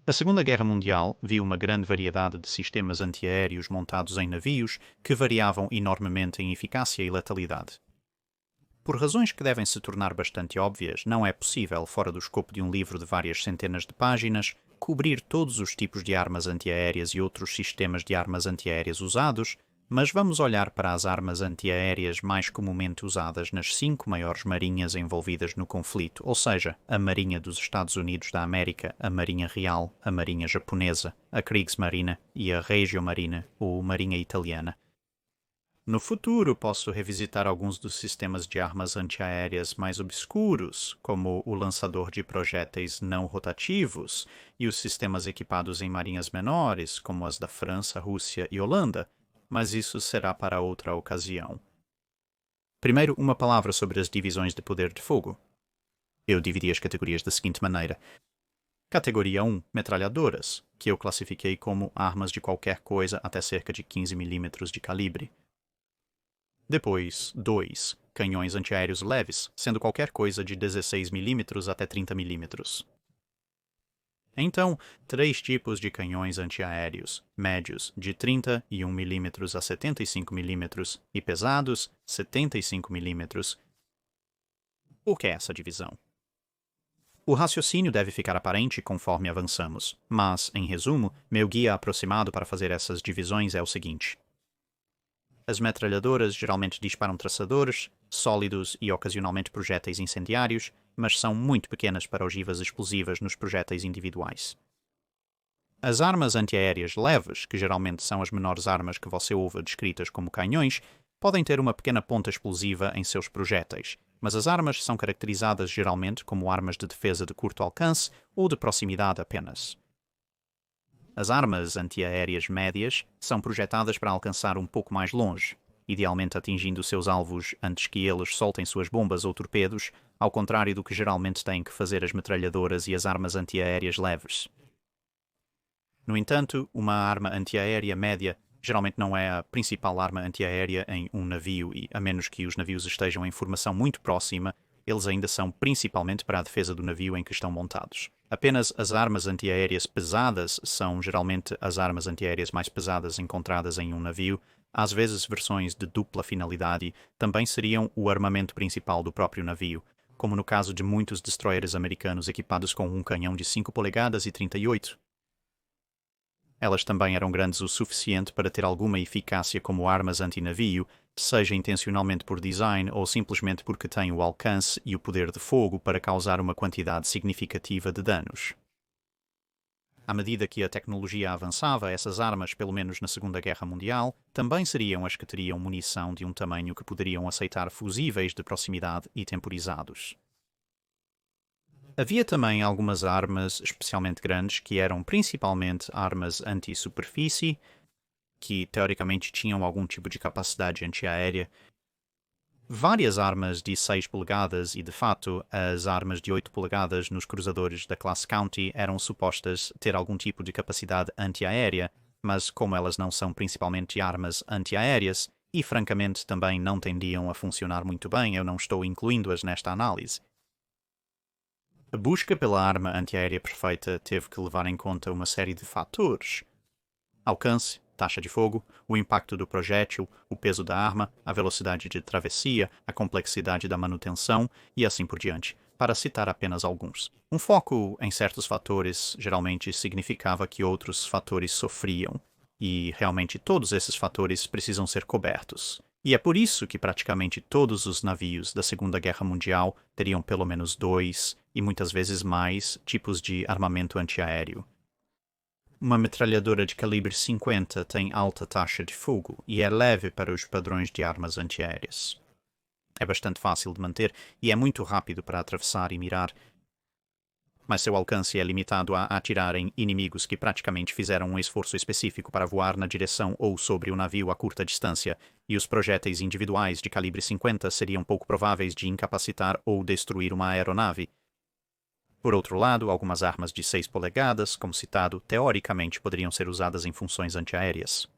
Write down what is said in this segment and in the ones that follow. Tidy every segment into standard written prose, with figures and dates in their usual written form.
A Segunda Guerra Mundial viu uma grande variedade de sistemas antiaéreos montados em navios que variavam enormemente em eficácia e letalidade. Por razões que devem se tornar bastante óbvias, não é possível, fora do escopo de um livro de várias centenas de páginas, cobrir todos os tipos de armas antiaéreas e outros sistemas de armas antiaéreas usados, mas vamos olhar para as armas antiaéreas mais comumente usadas nas 5 maiores marinhas envolvidas no conflito, ou seja, a Marinha dos Estados Unidos da América, a Marinha Real, a Marinha Japonesa, a Kriegsmarine e a Regiomarine, ou Marinha Italiana. No futuro, posso revisitar alguns dos sistemas de armas antiaéreas mais obscuros, como o lançador de projéteis não rotativos, e os sistemas equipados em marinhas menores, como as da França, Rússia e Holanda, mas isso será para outra ocasião. Primeiro, uma palavra sobre as divisões de poder de fogo. Eu dividi as categorias da seguinte maneira. Categoria 1, metralhadoras, que eu classifiquei como armas de qualquer coisa até cerca de 15 mm de calibre. Depois, 2, canhões antiaéreos leves, sendo qualquer coisa de 16 mm até 30 mm. Então, 3 tipos de canhões antiaéreos, médios de 31 mm a 75 mm e pesados 75 mm. Por que essa divisão? O raciocínio deve ficar aparente conforme avançamos, mas, em resumo, meu guia aproximado para fazer essas divisões é o seguinte. As metralhadoras geralmente disparam traçadores, sólidos e ocasionalmente projéteis incendiários, mas são muito pequenas para ogivas explosivas nos projéteis individuais. As armas antiaéreas leves, que geralmente são as menores armas que você ouve descritas como canhões, podem ter uma pequena ponta explosiva em seus projéteis, mas as armas são caracterizadas geralmente como armas de defesa de curto alcance ou de proximidade apenas. As armas antiaéreas médias são projetadas para alcançar um pouco mais longe, idealmente atingindo seus alvos antes que eles soltem suas bombas ou torpedos, ao contrário do que geralmente têm que fazer as metralhadoras e as armas antiaéreas leves. No entanto, uma arma antiaérea média geralmente não é a principal arma antiaérea em um navio e, a menos que os navios estejam em formação muito próxima, eles ainda são principalmente para a defesa do navio em que estão montados. Apenas as armas antiaéreas pesadas são geralmente as armas antiaéreas mais pesadas encontradas em um navio. Às vezes, versões de dupla finalidade também seriam o armamento principal do próprio navio, como no caso de muitos destroyers americanos equipados com um canhão de 5 polegadas e 38. Elas também eram grandes o suficiente para ter alguma eficácia como armas antinavio, seja intencionalmente por design ou simplesmente porque têm o alcance e o poder de fogo para causar uma quantidade significativa de danos. À medida que a tecnologia avançava, essas armas, pelo menos na Segunda Guerra Mundial, também seriam as que teriam munição de um tamanho que poderiam aceitar fusíveis de proximidade e temporizados. Havia também algumas armas especialmente grandes que eram principalmente armas anti-superfície, que teoricamente tinham algum tipo de capacidade antiaérea. Várias armas de 6 polegadas e, de fato, as armas de 8 polegadas nos cruzadores da classe County eram supostas ter algum tipo de capacidade antiaérea, mas como elas não são principalmente armas antiaéreas, e francamente também não tendiam a funcionar muito bem, eu não estou incluindo-as nesta análise. A busca pela arma antiaérea perfeita teve que levar em conta uma série de fatores. Alcance, taxa de fogo, o impacto do projétil, o peso da arma, a velocidade de travessia, a complexidade da manutenção e assim por diante, para citar apenas alguns. Um foco em certos fatores geralmente significava que outros fatores sofriam, e realmente todos esses fatores precisam ser cobertos. E é por isso que praticamente todos os navios da Segunda Guerra Mundial teriam pelo menos 2, e muitas vezes mais, tipos de armamento antiaéreo. Uma metralhadora de calibre 50 tem alta taxa de fogo e é leve para os padrões de armas antiaéreas. É bastante fácil de manter e é muito rápido para atravessar e mirar, mas seu alcance é limitado a atirar em inimigos que praticamente fizeram um esforço específico para voar na direção ou sobre o navio a curta distância, e os projéteis individuais de calibre 50 seriam pouco prováveis de incapacitar ou destruir uma aeronave. Por outro lado, algumas armas de 6 polegadas, como citado, teoricamente poderiam ser usadas em funções antiaéreas.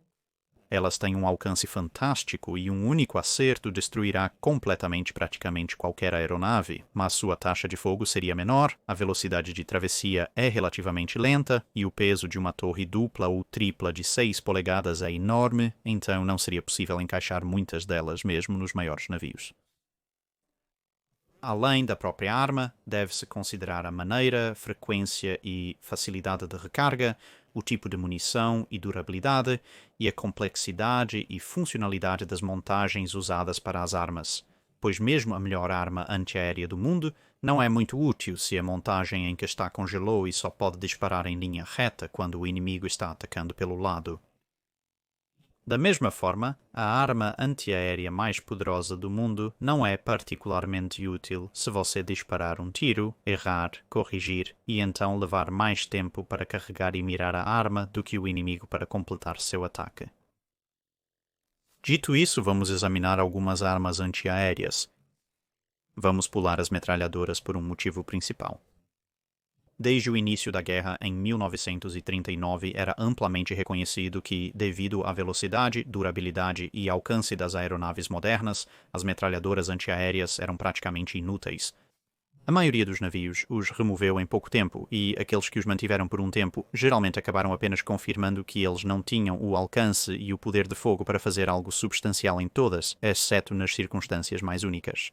Elas têm um alcance fantástico e um único acerto destruirá completamente praticamente qualquer aeronave, mas sua taxa de fogo seria menor, a velocidade de travessia é relativamente lenta e o peso de uma torre dupla ou tripla de 6 polegadas é enorme, então não seria possível encaixar muitas delas mesmo nos maiores navios. Além da própria arma, deve-se considerar a maneira, frequência e facilidade de recarga, o tipo de munição e durabilidade, e a complexidade e funcionalidade das montagens usadas para as armas, pois mesmo a melhor arma antiaérea do mundo não é muito útil se a montagem em que está congelou e só pode disparar em linha reta quando o inimigo está atacando pelo lado. Da mesma forma, a arma antiaérea mais poderosa do mundo não é particularmente útil se você disparar um tiro, errar, corrigir e então levar mais tempo para carregar e mirar a arma do que o inimigo para completar seu ataque. Dito isso, vamos examinar algumas armas antiaéreas. Vamos pular as metralhadoras por um motivo principal. Desde o início da guerra, em 1939, era amplamente reconhecido que, devido à velocidade, durabilidade e alcance das aeronaves modernas, as metralhadoras antiaéreas eram praticamente inúteis. A maioria dos navios os removeu em pouco tempo e aqueles que os mantiveram por um tempo geralmente acabaram apenas confirmando que eles não tinham o alcance e o poder de fogo para fazer algo substancial em todas, exceto nas circunstâncias mais únicas.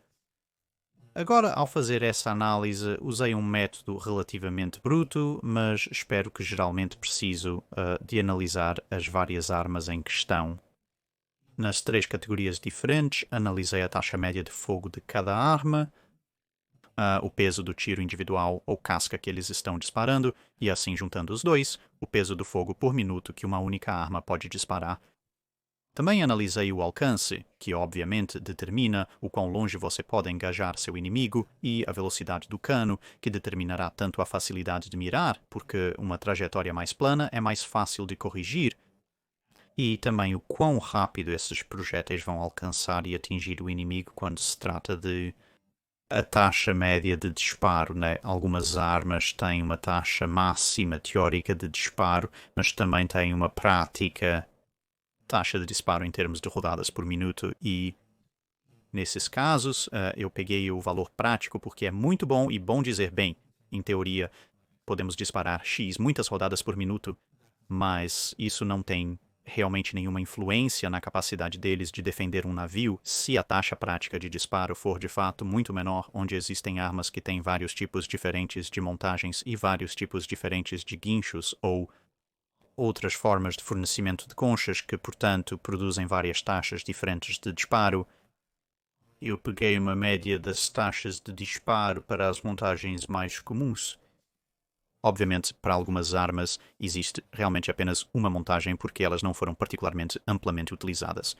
Agora, ao fazer essa análise, usei um método relativamente bruto, mas espero que geralmente preciso de analisar as várias armas em questão. Nas 3 categorias diferentes, analisei a taxa média de fogo de cada arma, o peso do tiro individual ou casca que eles estão disparando, e assim juntando os dois, o peso do fogo por minuto que uma única arma pode disparar. Também analisei o alcance, que obviamente determina o quão longe você pode engajar seu inimigo, e a velocidade do cano, que determinará tanto a facilidade de mirar, porque uma trajetória mais plana é mais fácil de corrigir, e também o quão rápido esses projéteis vão alcançar e atingir o inimigo quando se trata de a taxa média de disparo, né? Algumas armas têm uma taxa máxima teórica de disparo, mas também têm uma prática taxa de disparo em termos de rodadas por minuto e nesses casos eu peguei o valor prático porque é muito bom e bom dizer bem, em teoria podemos disparar X muitas rodadas por minuto, mas isso não tem realmente nenhuma influência na capacidade deles de defender um navio se a taxa prática de disparo for de fato muito menor, onde existem armas que têm vários tipos diferentes de montagens e vários tipos diferentes de guinchos ou outras formas de fornecimento de conchas que, portanto, produzem várias taxas diferentes de disparo. Eu peguei uma média das taxas de disparo para as montagens mais comuns. Obviamente, para algumas armas existe realmente apenas uma montagem porque elas não foram particularmente amplamente utilizadas.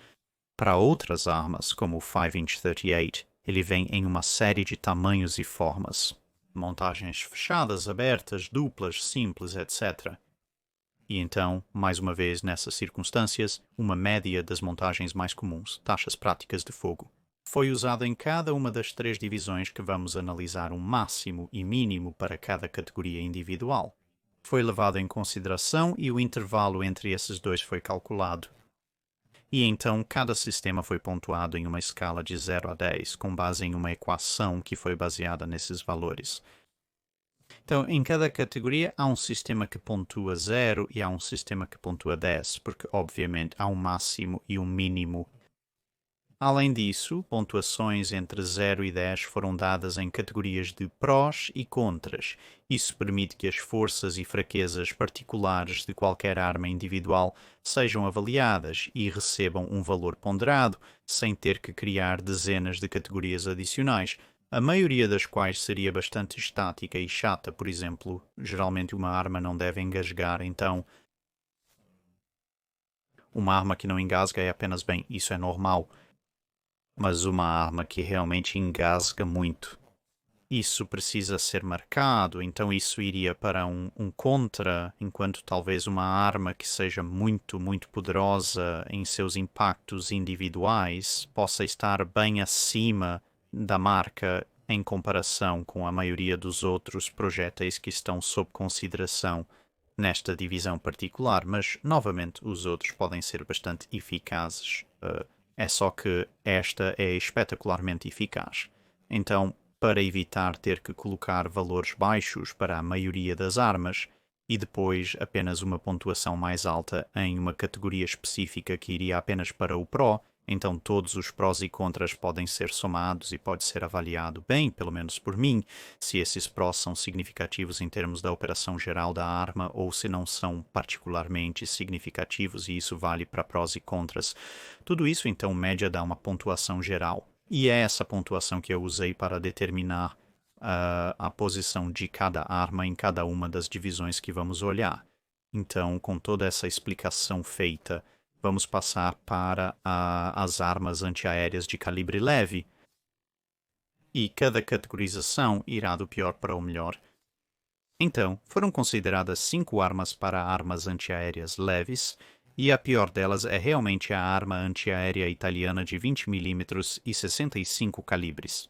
Para outras armas, como o 5-inch 38, ele vem em uma série de tamanhos e formas. Montagens fechadas, abertas, duplas, simples, etc. E então, mais uma vez nessas circunstâncias, uma média das montagens mais comuns, taxas práticas de fogo. Foi usado em cada uma das 3 divisões que vamos analisar um máximo e mínimo para cada categoria individual. Foi levado em consideração e o intervalo entre esses dois foi calculado. E então cada sistema foi pontuado em uma escala de 0 a 10, com base em uma equação que foi baseada nesses valores. Então, em cada categoria há um sistema que pontua 0 e há um sistema que pontua 10, porque obviamente há um máximo e um mínimo. Além disso, pontuações entre 0 e 10 foram dadas em categorias de prós e contras. Isso permite que as forças e fraquezas particulares de qualquer arma individual sejam avaliadas e recebam um valor ponderado, sem ter que criar dezenas de categorias adicionais, a maioria das quais seria bastante estática e chata. Por exemplo, geralmente uma arma não deve engasgar, então uma arma que não engasga é apenas bem, isso é normal. Mas uma arma que realmente engasga muito, isso precisa ser marcado, então isso iria para um contra, enquanto talvez uma arma que seja muito, muito poderosa em seus impactos individuais possa estar bem acima da marca em comparação com a maioria dos outros projéteis que estão sob consideração. nesta divisão particular, mas, novamente, os outros podem ser bastante eficazes. É só que esta é espetacularmente eficaz. Então, para evitar ter que colocar valores baixos para a maioria das armas e depois apenas uma pontuação mais alta em uma categoria específica que iria apenas para o Pro, então todos os prós e contras podem ser somados e pode ser avaliado bem, pelo menos por mim, se esses prós são significativos em termos da operação geral da arma ou se não são particularmente significativos, e isso vale para prós e contras. Tudo isso, então, média dá uma pontuação geral. E é essa pontuação que eu usei para determinar a posição de cada arma em cada uma das divisões que vamos olhar. Então, com toda essa explicação feita, vamos passar para as armas antiaéreas de calibre leve. E cada categorização irá do pior para o melhor. Então, foram consideradas 5 armas para armas antiaéreas leves, e a pior delas é realmente a arma antiaérea italiana de 20mm e 65 calibres.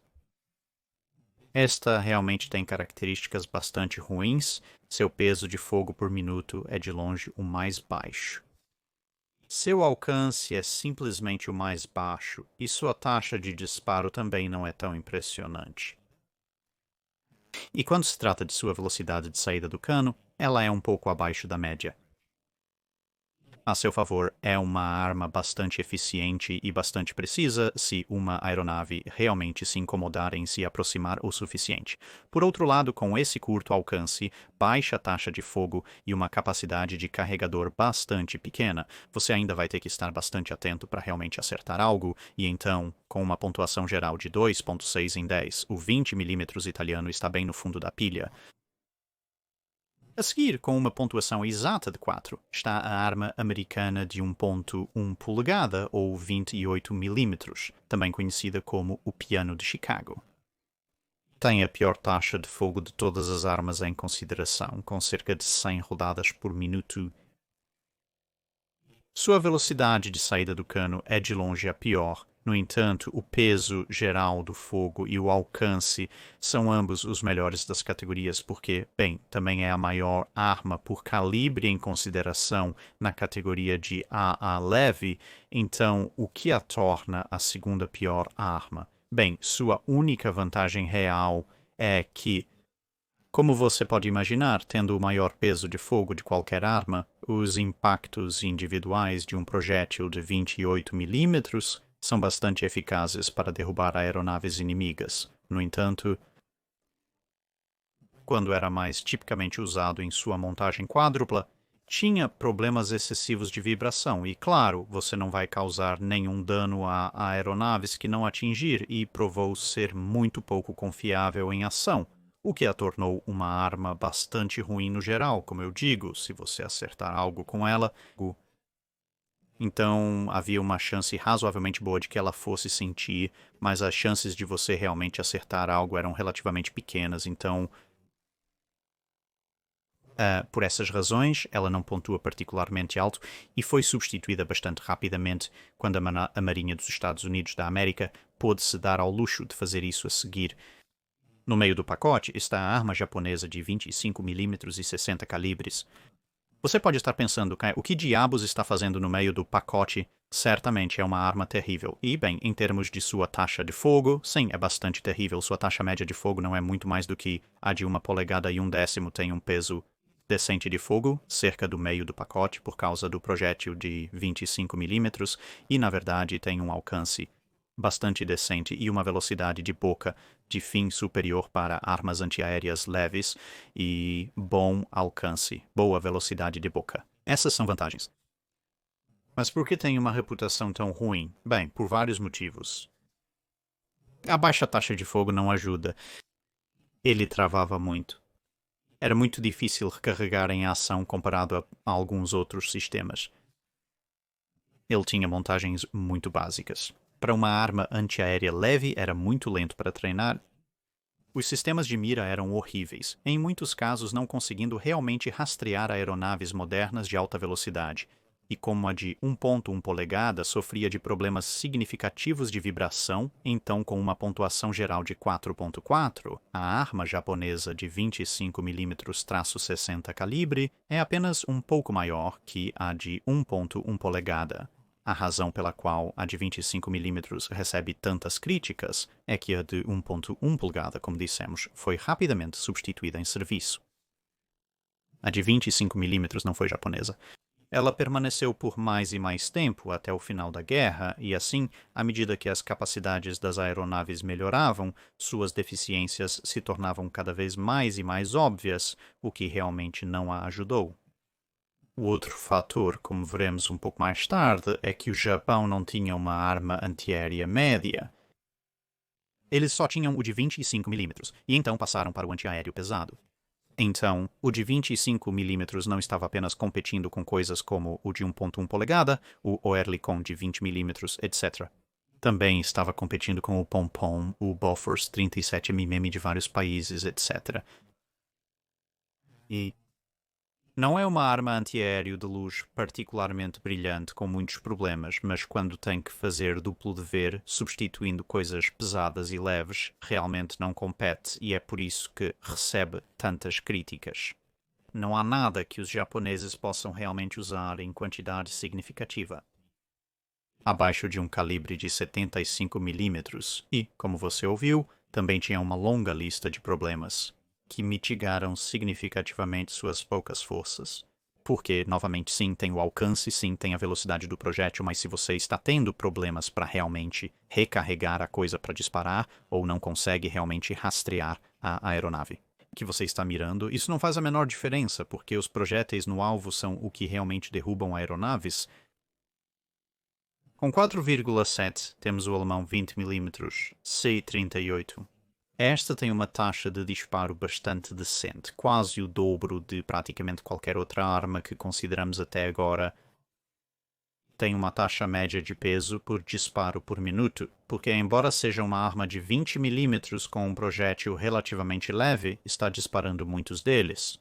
Esta realmente tem características bastante ruins, seu peso de fogo por minuto é de longe o mais baixo. Seu alcance é simplesmente o mais baixo e sua taxa de disparo também não é tão impressionante. E quando se trata de sua velocidade de saída do cano, ela é um pouco abaixo da média. A seu favor, é uma arma bastante eficiente e bastante precisa se uma aeronave realmente se incomodar em se aproximar o suficiente. Por outro lado, com esse curto alcance, baixa taxa de fogo e uma capacidade de carregador bastante pequena, você ainda vai ter que estar bastante atento para realmente acertar algo, e então, com uma pontuação geral de 2.6 em 10, o 20mm italiano está bem no fundo da pilha. A seguir, com uma pontuação exata de 4, está a arma americana de 1.1 polegada ou 28mm, também conhecida como o piano de Chicago. Tem a pior taxa de fogo de todas as armas em consideração, com cerca de 100 rodadas por minuto. Sua velocidade de saída do cano é de longe a pior. No entanto, o peso geral do fogo e o alcance são ambos os melhores das categorias porque, bem, também é a maior arma por calibre em consideração na categoria de AA leve, então o que a torna a segunda pior arma? Bem, sua única vantagem real é que, como você pode imaginar, tendo o maior peso de fogo de qualquer arma, os impactos individuais de um projétil de 28mm são bastante eficazes para derrubar aeronaves inimigas. No entanto, quando era mais tipicamente usado em sua montagem quádrupla, tinha problemas excessivos de vibração e, claro, você não vai causar nenhum dano a aeronaves que não atingir e provou ser muito pouco confiável em ação, o que a tornou uma arma bastante ruim no geral, como eu digo, se você acertar algo com ela. Então havia uma chance razoavelmente boa de que ela fosse sentir, mas as chances de você realmente acertar algo eram relativamente pequenas, então por essas razões, ela não pontua particularmente alto e foi substituída bastante rapidamente quando a Marinha dos Estados Unidos da América pôde-se dar ao luxo de fazer isso a seguir. No meio do pacote está a arma japonesa de 25mm e 60 calibres. Você pode estar pensando, o que diabos está fazendo no meio do pacote? Certamente é uma arma terrível. E, bem, em termos de sua taxa de fogo, sim, é bastante terrível. Sua taxa média de fogo não é muito mais do que a de 1 polegada e 1/10 tem um peso decente de fogo, cerca do meio do pacote, por causa do projétil de 25mm, e, na verdade, tem um alcance bastante decente e uma velocidade de boca de fim superior para armas antiaéreas leves e bom alcance, boa velocidade de boca. Essas são vantagens. Mas por que tem uma reputação tão ruim? Bem, por vários motivos. A baixa taxa de fogo não ajuda. Ele travava muito. Era muito difícil recarregar em ação comparado a alguns outros sistemas. Ele tinha montagens muito básicas. Para uma arma antiaérea leve, era muito lento para treinar. Os sistemas de mira eram horríveis, em muitos casos não conseguindo realmente rastrear aeronaves modernas de alta velocidade. e como a de 1,1 polegada sofria de problemas significativos de vibração, então com uma pontuação geral de 4,4, a arma japonesa de 25mm-60 calibre é apenas um pouco maior que a de 1,1 polegada. A razão pela qual a de 25mm recebe tantas críticas é que a de 1,1 polegada, como dissemos, foi rapidamente substituída em serviço. A de 25mm não foi japonesa. Ela permaneceu por mais e mais tempo até o final da guerra e, assim, à medida que as capacidades das aeronaves melhoravam, suas deficiências se tornavam cada vez mais e mais óbvias, o que realmente não a ajudou. O outro fator, como veremos um pouco mais tarde, é que o Japão não tinha uma arma antiaérea média. Eles só tinham o de 25mm, e então passaram para o antiaéreo pesado. Então, o de 25mm não estava apenas competindo com coisas como o de 1,1 polegada, o Oerlikon de 20mm, etc. Também estava competindo com o Pom-Pom, o Bofors 37mm de vários países, etc. E não é uma arma antiaéreo de luz particularmente brilhante com muitos problemas, mas quando tem que fazer duplo dever, substituindo coisas pesadas e leves, realmente não compete e é por isso que recebe tantas críticas. Não há nada que os japoneses possam realmente usar em quantidade significativa abaixo de um calibre de 75mm e, como você ouviu, também tinha uma longa lista de problemas que mitigaram significativamente suas poucas forças. Porque, novamente, sim, tem o alcance, sim, tem a velocidade do projétil, mas se você está tendo problemas para realmente recarregar a coisa para disparar, ou não consegue realmente rastrear a aeronave que você está mirando, isso não faz a menor diferença, porque os projéteis no alvo são o que realmente derrubam aeronaves. Com 4,7 temos o alemão 20mm C-38. Esta tem uma taxa de disparo bastante decente, quase o dobro de praticamente qualquer outra arma que consideramos até agora. Tem uma taxa média de peso por disparo por minuto, porque embora seja uma arma de 20mm com um projétil relativamente leve, está disparando muitos deles.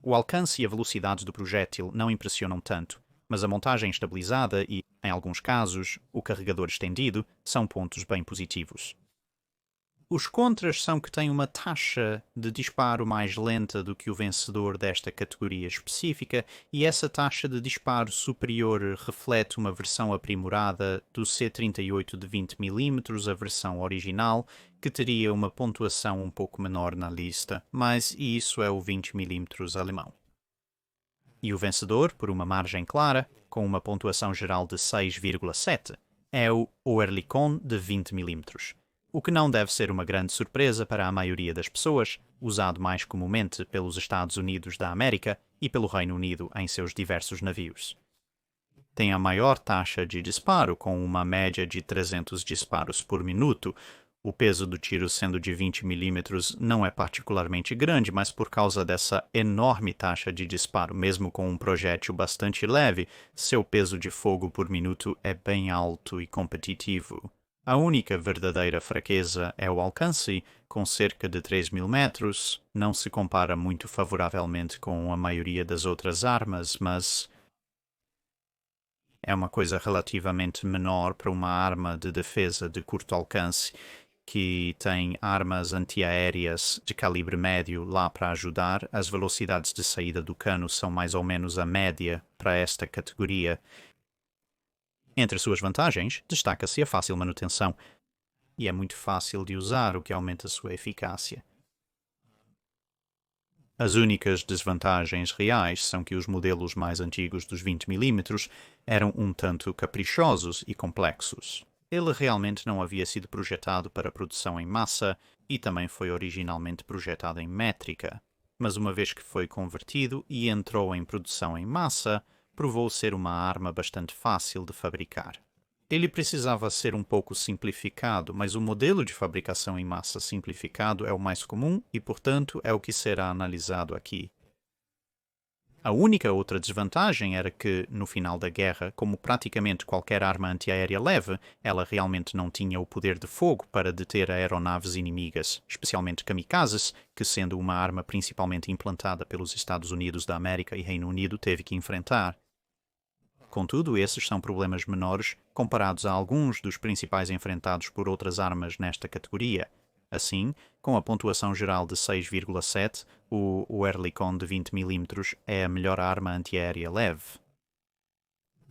O alcance e a velocidade do projétil não impressionam tanto, mas a montagem estabilizada e, em alguns casos, o carregador estendido são pontos bem positivos. Os contras são que tem uma taxa de disparo mais lenta do que o vencedor desta categoria específica, e essa taxa de disparo superior reflete uma versão aprimorada do C-38 de 20mm, a versão original, que teria uma pontuação um pouco menor na lista, mas isso é o 20mm alemão. E o vencedor, por uma margem clara, com uma pontuação geral de 6,7, é o Oerlikon de 20mm. O que não deve ser uma grande surpresa para a maioria das pessoas, usado mais comumente pelos Estados Unidos da América e pelo Reino Unido em seus diversos navios. Tem a maior taxa de disparo, com uma média de 300 disparos por minuto. O peso do tiro, sendo de 20mm, não é particularmente grande, mas por causa dessa enorme taxa de disparo, mesmo com um projétil bastante leve, seu peso de fogo por minuto é bem alto e competitivo. A única verdadeira fraqueza é o alcance, com cerca de 3.000 metros. Não se compara muito favoravelmente com a maioria das outras armas, mas é uma coisa relativamente menor para uma arma de defesa de curto alcance que tem armas antiaéreas de calibre médio lá para ajudar. As velocidades de saída do cano são mais ou menos a média para esta categoria. Entre suas vantagens, destaca-se a fácil manutenção, e é muito fácil de usar, o que aumenta sua eficácia. As únicas desvantagens reais são que os modelos mais antigos dos 20mm eram um tanto caprichosos e complexos. Ele realmente não havia sido projetado para produção em massa e também foi originalmente projetado em métrica, mas uma vez que foi convertido e entrou em produção em massa, provou ser uma arma bastante fácil de fabricar. Ele precisava ser um pouco simplificado, mas o modelo de fabricação em massa simplificado é o mais comum e, portanto, é o que será analisado aqui. A única outra desvantagem era que, no final da guerra, como praticamente qualquer arma antiaérea leve, ela realmente não tinha o poder de fogo para deter aeronaves inimigas, especialmente kamikazes, que, sendo uma arma principalmente implantada pelos Estados Unidos da América e Reino Unido, teve que enfrentar. Contudo, esses são problemas menores comparados a alguns dos principais enfrentados por outras armas nesta categoria. Assim, com a pontuação geral de 6,7, o Oerlikon de 20 mm é a melhor arma antiaérea leve.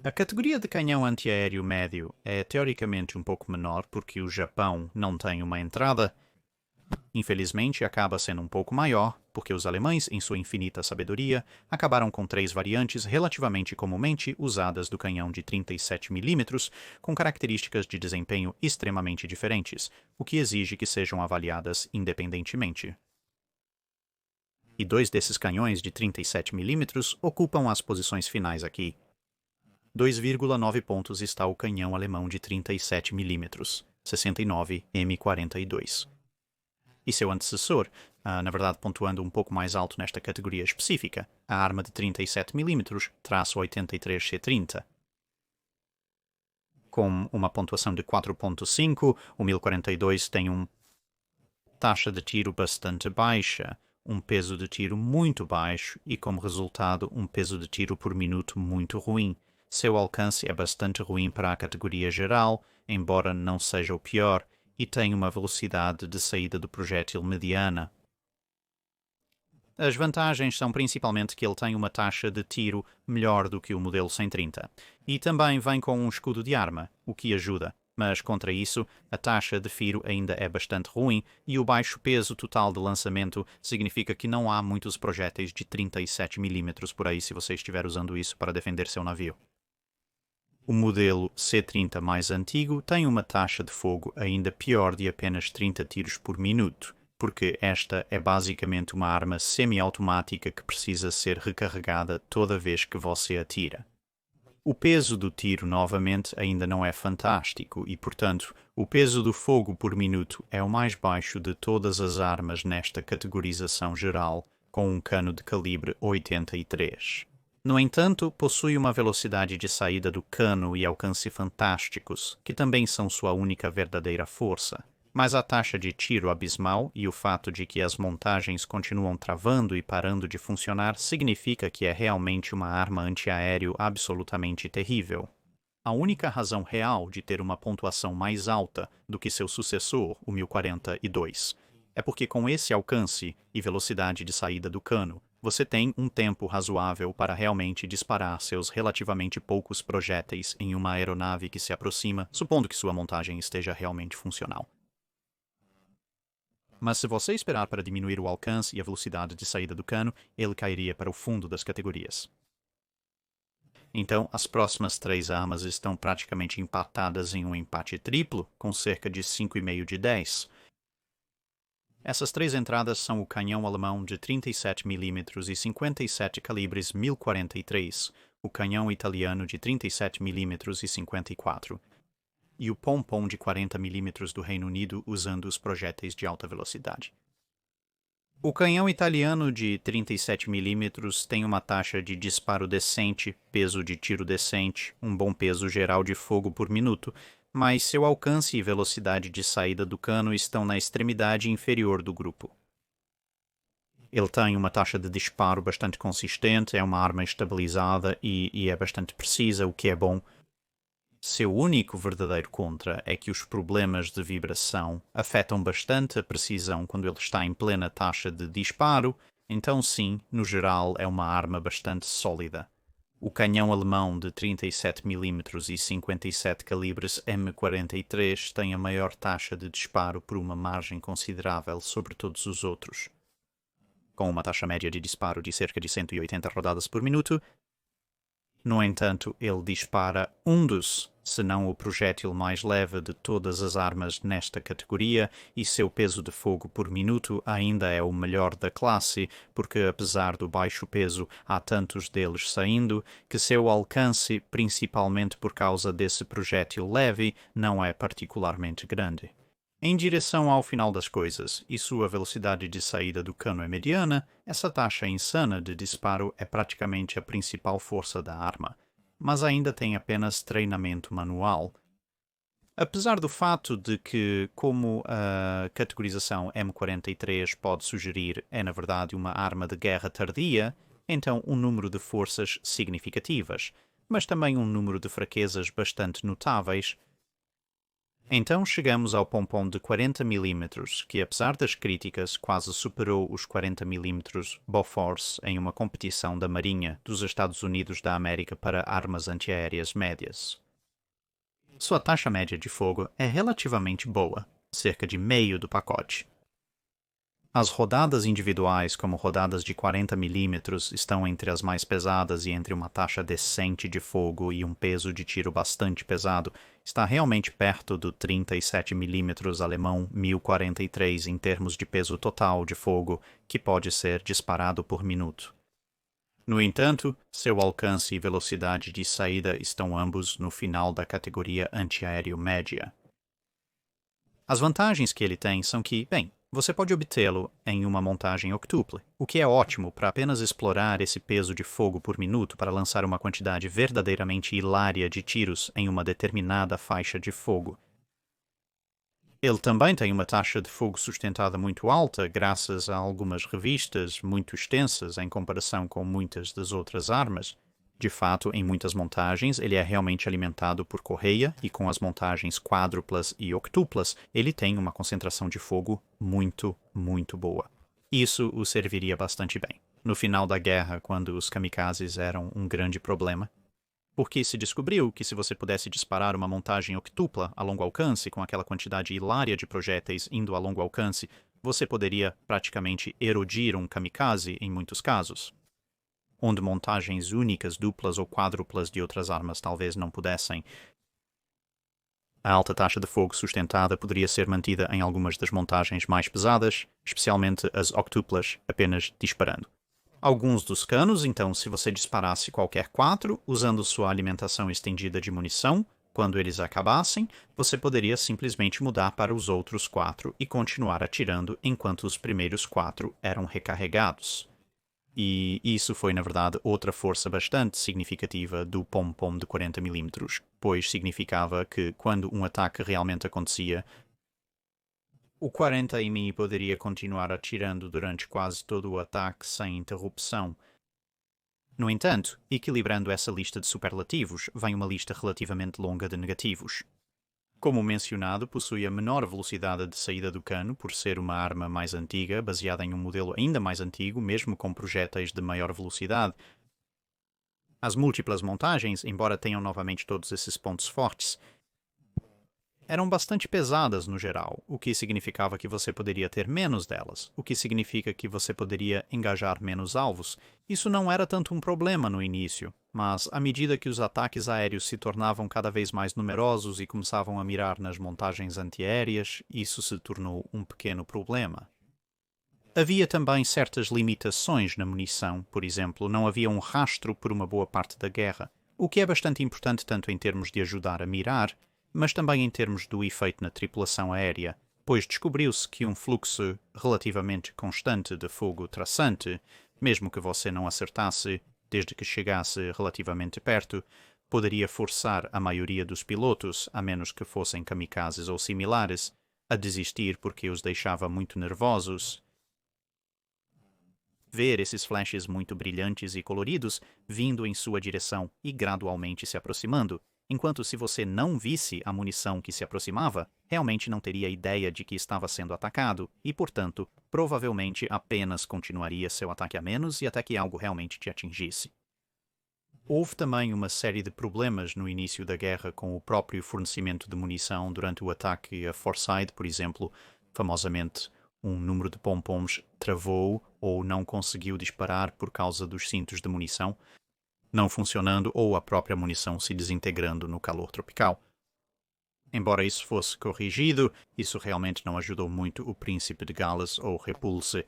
A categoria de canhão antiaéreo médio é teoricamente um pouco menor porque o Japão não tem uma entrada. Infelizmente, acaba sendo um pouco maior, porque os alemães, em sua infinita sabedoria, acabaram com 3 variantes relativamente comumente usadas do canhão de 37 mm, com características de desempenho extremamente diferentes, o que exige que sejam avaliadas independentemente. E 2 desses canhões de 37 mm ocupam as posições finais aqui. 2,9 pontos está o canhão alemão de 37 mm, 69 M42. E seu antecessor, na verdade pontuando um pouco mais alto nesta categoria específica, a arma de 37 mm, traço 83 C30. Com uma pontuação de 4.5, o 1042 tem uma taxa de tiro bastante baixa, um peso de tiro muito baixo e, como resultado, um peso de tiro por minuto muito ruim. Seu alcance é bastante ruim para a categoria geral, embora não seja o pior, e tem uma velocidade de saída do projétil mediana. As vantagens são principalmente que ele tem uma taxa de tiro melhor do que o modelo 130, e também vem com um escudo de arma, o que ajuda, mas contra isso, a taxa de firo ainda é bastante ruim e o baixo peso total de lançamento significa que não há muitos projéteis de 37 mm por aí se você estiver usando isso para defender seu navio. O modelo C30 mais antigo tem uma taxa de fogo ainda pior de apenas 30 tiros por minuto, porque esta é basicamente uma arma semiautomática que precisa ser recarregada toda vez que você atira. O peso do tiro, novamente, ainda não é fantástico e, portanto, o peso do fogo por minuto é o mais baixo de todas as armas nesta categorização geral, com um cano de calibre 83. No entanto, possui uma velocidade de saída do cano e alcance fantásticos, que também são sua única verdadeira força. Mas a taxa de tiro abismal e o fato de que as montagens continuam travando e parando de funcionar significa que é realmente uma arma antiaéreo absolutamente terrível. A única razão real de ter uma pontuação mais alta do que seu sucessor, o 1042, é porque com esse alcance e velocidade de saída do cano, você tem um tempo razoável para realmente disparar seus relativamente poucos projéteis em uma aeronave que se aproxima, supondo que sua montagem esteja realmente funcional. Mas se você esperar para diminuir o alcance e a velocidade de saída do cano, ele cairia para o fundo das categorias. Então, as próximas 3 armas estão praticamente empatadas em um empate triplo, com cerca de 5,5 de 10. Essas 3 entradas são o canhão alemão de 37 mm e 57 calibres 1043, o canhão italiano de 37 mm e 54, e o pom-pom de 40 mm do Reino Unido usando os projéteis de alta velocidade. O canhão italiano de 37 mm tem uma taxa de disparo decente, peso de tiro decente, um bom peso geral de fogo por minuto, mas seu alcance e velocidade de saída do cano estão na extremidade inferior do grupo. Ele tem uma taxa de disparo bastante consistente, é uma arma estabilizada e é bastante precisa, o que é bom. Seu único verdadeiro contra é que os problemas de vibração afetam bastante a precisão quando ele está em plena taxa de disparo, então sim, no geral é uma arma bastante sólida. O canhão alemão de 37 mm e 57 calibres M43 tem a maior taxa de disparo por uma margem considerável sobre todos os outros. Com uma taxa média de disparo de cerca de 180 rodadas por minuto, no entanto, ele dispara um dos, se não o projétil mais leve de todas as armas nesta categoria e seu peso de fogo por minuto ainda é o melhor da classe, porque apesar do baixo peso há tantos deles saindo que seu alcance, principalmente por causa desse projétil leve, não é particularmente grande. Em direção ao final das coisas, e sua velocidade de saída do cano é mediana, essa taxa insana de disparo é praticamente a principal força da arma, mas ainda tem apenas treinamento manual. Apesar do fato de que, como a categorização M43 pode sugerir, é na verdade uma arma de guerra tardia, então um número de forças significativas. mas também um número de fraquezas bastante notáveis. Então chegamos ao pompom de 40 mm, que apesar das críticas quase superou os 40 mm Bofors em uma competição da Marinha dos Estados Unidos da América para armas antiaéreas médias. Sua taxa média de fogo é relativamente boa, cerca de meio do pacote. As rodadas individuais, como rodadas de 40 mm, estão entre as mais pesadas e entre uma taxa decente de fogo e um peso de tiro bastante pesado, está realmente perto do 37 mm alemão 1043 em termos de peso total de fogo que pode ser disparado por minuto. No entanto, seu alcance e velocidade de saída estão ambos no final da categoria antiaéreo média. As vantagens que ele tem são que, bem, você pode obtê-lo em uma montagem octuple, o que é ótimo para apenas explorar esse peso de fogo por minuto para lançar uma quantidade verdadeiramente hilária de tiros em uma determinada faixa de fogo. Ele também tem uma taxa de fogo sustentada muito alta, graças a algumas revistas muito extensas em comparação com muitas das outras armas. De fato, em muitas montagens, ele é realmente alimentado por correia e com as montagens quádruplas e octuplas, ele tem uma concentração de fogo muito, muito boa. Isso o serviria bastante bem. No final da guerra, quando os kamikazes eram um grande problema, porque se descobriu que se você pudesse disparar uma montagem octupla a longo alcance com aquela quantidade hilária de projéteis indo a longo alcance, você poderia praticamente erodir um kamikaze em muitos casos, onde montagens únicas, duplas ou quádruplas de outras armas talvez não pudessem. A alta taxa de fogo sustentada poderia ser mantida em algumas das montagens mais pesadas, especialmente as octuplas, apenas disparando. Alguns dos canos, então, se você disparasse qualquer 4, usando sua alimentação estendida de munição, quando eles acabassem, você poderia simplesmente mudar para os outros 4 e continuar atirando enquanto os primeiros 4 eram recarregados. E isso foi, na verdade, outra força bastante significativa do pom-pom de 40 mm, pois significava que, quando um ataque realmente acontecia, o 40mm poderia continuar atirando durante quase todo o ataque sem interrupção. No entanto, equilibrando essa lista de superlativos, vem uma lista relativamente longa de negativos. Como mencionado, possui a menor velocidade de saída do cano, por ser uma arma mais antiga, baseada em um modelo ainda mais antigo, mesmo com projéteis de maior velocidade. As múltiplas montagens, embora tenham novamente todos esses pontos fortes, eram bastante pesadas no geral, o que significava que você poderia ter menos delas, o que significa que você poderia engajar menos alvos. Isso não era tanto um problema no início, mas à medida que os ataques aéreos se tornavam cada vez mais numerosos e começavam a mirar nas montagens antiaéreas, isso se tornou um pequeno problema. Havia também certas limitações na munição, por exemplo, não havia um rastro por uma boa parte da guerra, o que é bastante importante tanto em termos de ajudar a mirar, mas também em termos do efeito na tripulação aérea, pois descobriu-se que um fluxo relativamente constante de fogo traçante, mesmo que você não acertasse desde que chegasse relativamente perto, poderia forçar a maioria dos pilotos, a menos que fossem kamikazes ou similares, a desistir porque os deixava muito nervosos. Ver esses flashes muito brilhantes e coloridos vindo em sua direção e gradualmente se aproximando, enquanto se você não visse a munição que se aproximava, realmente não teria ideia de que estava sendo atacado e, portanto, provavelmente apenas continuaria seu ataque a menos e até que algo realmente te atingisse. Houve também uma série de problemas no início da guerra com o próprio fornecimento de munição durante o ataque a Forsyth, por exemplo. Famosamente, um número de pom-poms travou ou não conseguiu disparar por causa dos cintos de munição não funcionando ou a própria munição se desintegrando no calor tropical. Embora isso fosse corrigido, isso realmente não ajudou muito o príncipe de Gales ou Repulse.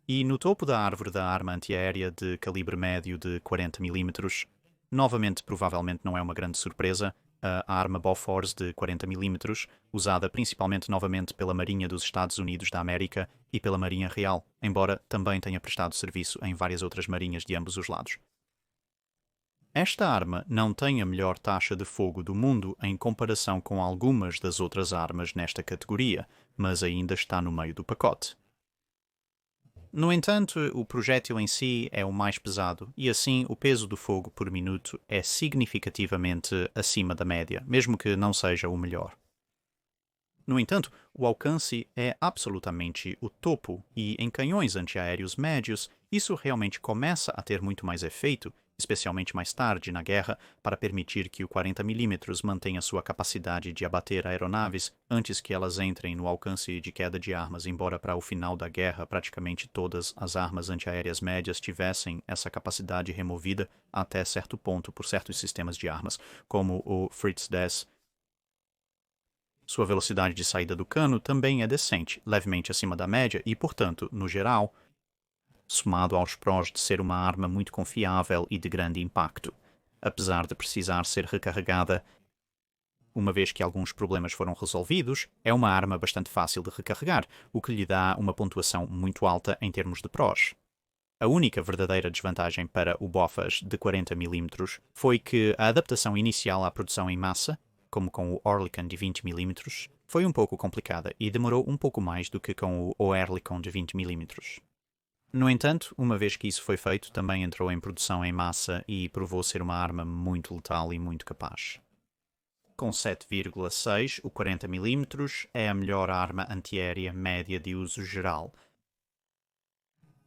E no topo da árvore da arma antiaérea de calibre médio de 40 mm, novamente provavelmente não é uma grande surpresa, a arma Bofors de 40 mm, usada principalmente novamente pela Marinha dos Estados Unidos da América e pela Marinha Real, embora também tenha prestado serviço em várias outras marinhas de ambos os lados. Esta arma não tem a melhor taxa de fogo do mundo em comparação com algumas das outras armas nesta categoria, mas ainda está no meio do pacote. No entanto, o projétil em si é o mais pesado e assim o peso do fogo por minuto é significativamente acima da média, mesmo que não seja o melhor. No entanto, o alcance é absolutamente o topo e em canhões antiaéreos médios isso realmente começa a ter muito mais efeito, especialmente mais tarde na guerra, para permitir que o 40 mm mantenha sua capacidade de abater aeronaves antes que elas entrem no alcance de queda de armas, embora para o final da guerra praticamente todas as armas antiaéreas médias tivessem essa capacidade removida até certo ponto por certos sistemas de armas, como o Fritz 10. Sua velocidade de saída do cano também é decente, levemente acima da média e, portanto, no geral, somado aos prós de ser uma arma muito confiável e de grande impacto, apesar de precisar ser recarregada. Uma vez que alguns problemas foram resolvidos, é uma arma bastante fácil de recarregar, o que lhe dá uma pontuação muito alta em termos de prós. A única verdadeira desvantagem para o Bofas de 40 mm foi que a adaptação inicial à produção em massa, como com o Oerlikon de 20 mm, foi um pouco complicada e demorou um pouco mais do que com o Oerlikon de 20 mm. No entanto, uma vez que isso foi feito, também entrou em produção em massa e provou ser uma arma muito letal e muito capaz. Com 7,6, o 40 mm é a melhor arma antiaérea média de uso geral.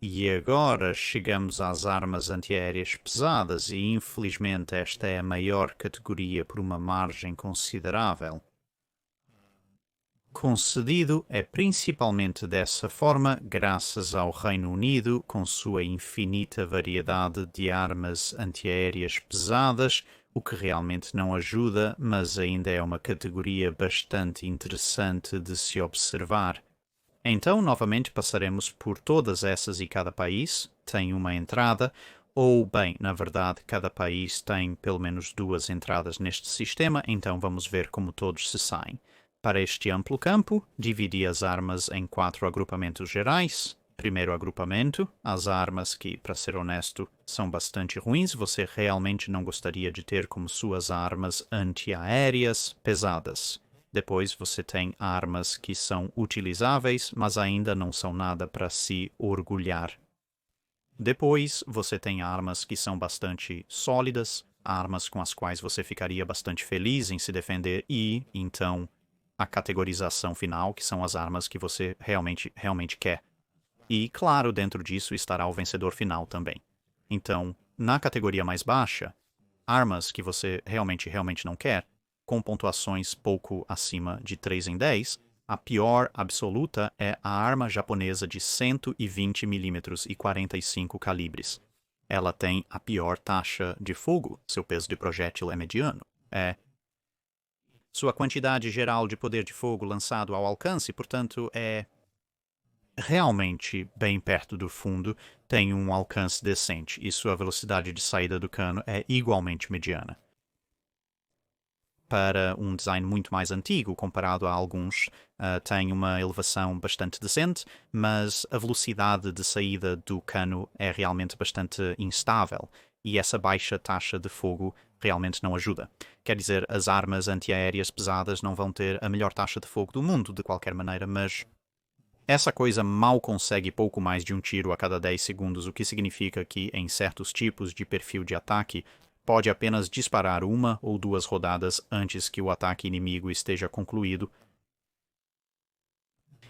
E agora chegamos às armas antiaéreas pesadas e infelizmente esta é a maior categoria por uma margem considerável. Concedido é principalmente dessa forma graças ao Reino Unido, com sua infinita variedade de armas antiaéreas pesadas, o que realmente não ajuda, mas ainda é uma categoria bastante interessante de se observar. Então, novamente, passaremos por todas essas e cada país tem uma entrada, ou, bem, na verdade, cada país tem pelo menos 2 entradas neste sistema, então vamos ver como todos se saem. Para este amplo campo, dividi as armas em 4 agrupamentos gerais. Primeiro agrupamento, as armas que, para ser honesto, são bastante ruins, você realmente não gostaria de ter como suas armas antiaéreas pesadas. Depois você tem armas que são utilizáveis, mas ainda não são nada para se orgulhar. Depois você tem armas que são bastante sólidas, armas com as quais você ficaria bastante feliz em se defender e, então, a categorização final, que são as armas que você realmente quer. E, claro, dentro disso estará o vencedor final também. Então, na categoria mais baixa, armas que você realmente não quer, com pontuações pouco acima de 3 em 10, a pior absoluta é a arma japonesa de 120 mm e 45 calibres. Ela tem a pior taxa de fogo, seu peso de projétil é mediano. Sua quantidade geral de poder de fogo lançado ao alcance, portanto, é realmente bem perto do fundo, tem um alcance decente e sua velocidade de saída do cano é igualmente mediana. Para um design muito mais antigo, comparado a alguns, tem uma elevação bastante decente, mas a velocidade de saída do cano é realmente bastante instável e essa baixa taxa de fogo realmente não ajuda. Quer dizer, as armas antiaéreas pesadas não vão ter a melhor taxa de fogo do mundo, de qualquer maneira, mas essa coisa mal consegue pouco mais de um tiro a cada 10 segundos, o que significa que, em certos tipos de perfil de ataque, pode apenas disparar 1 ou 2 rodadas antes que o ataque inimigo esteja concluído.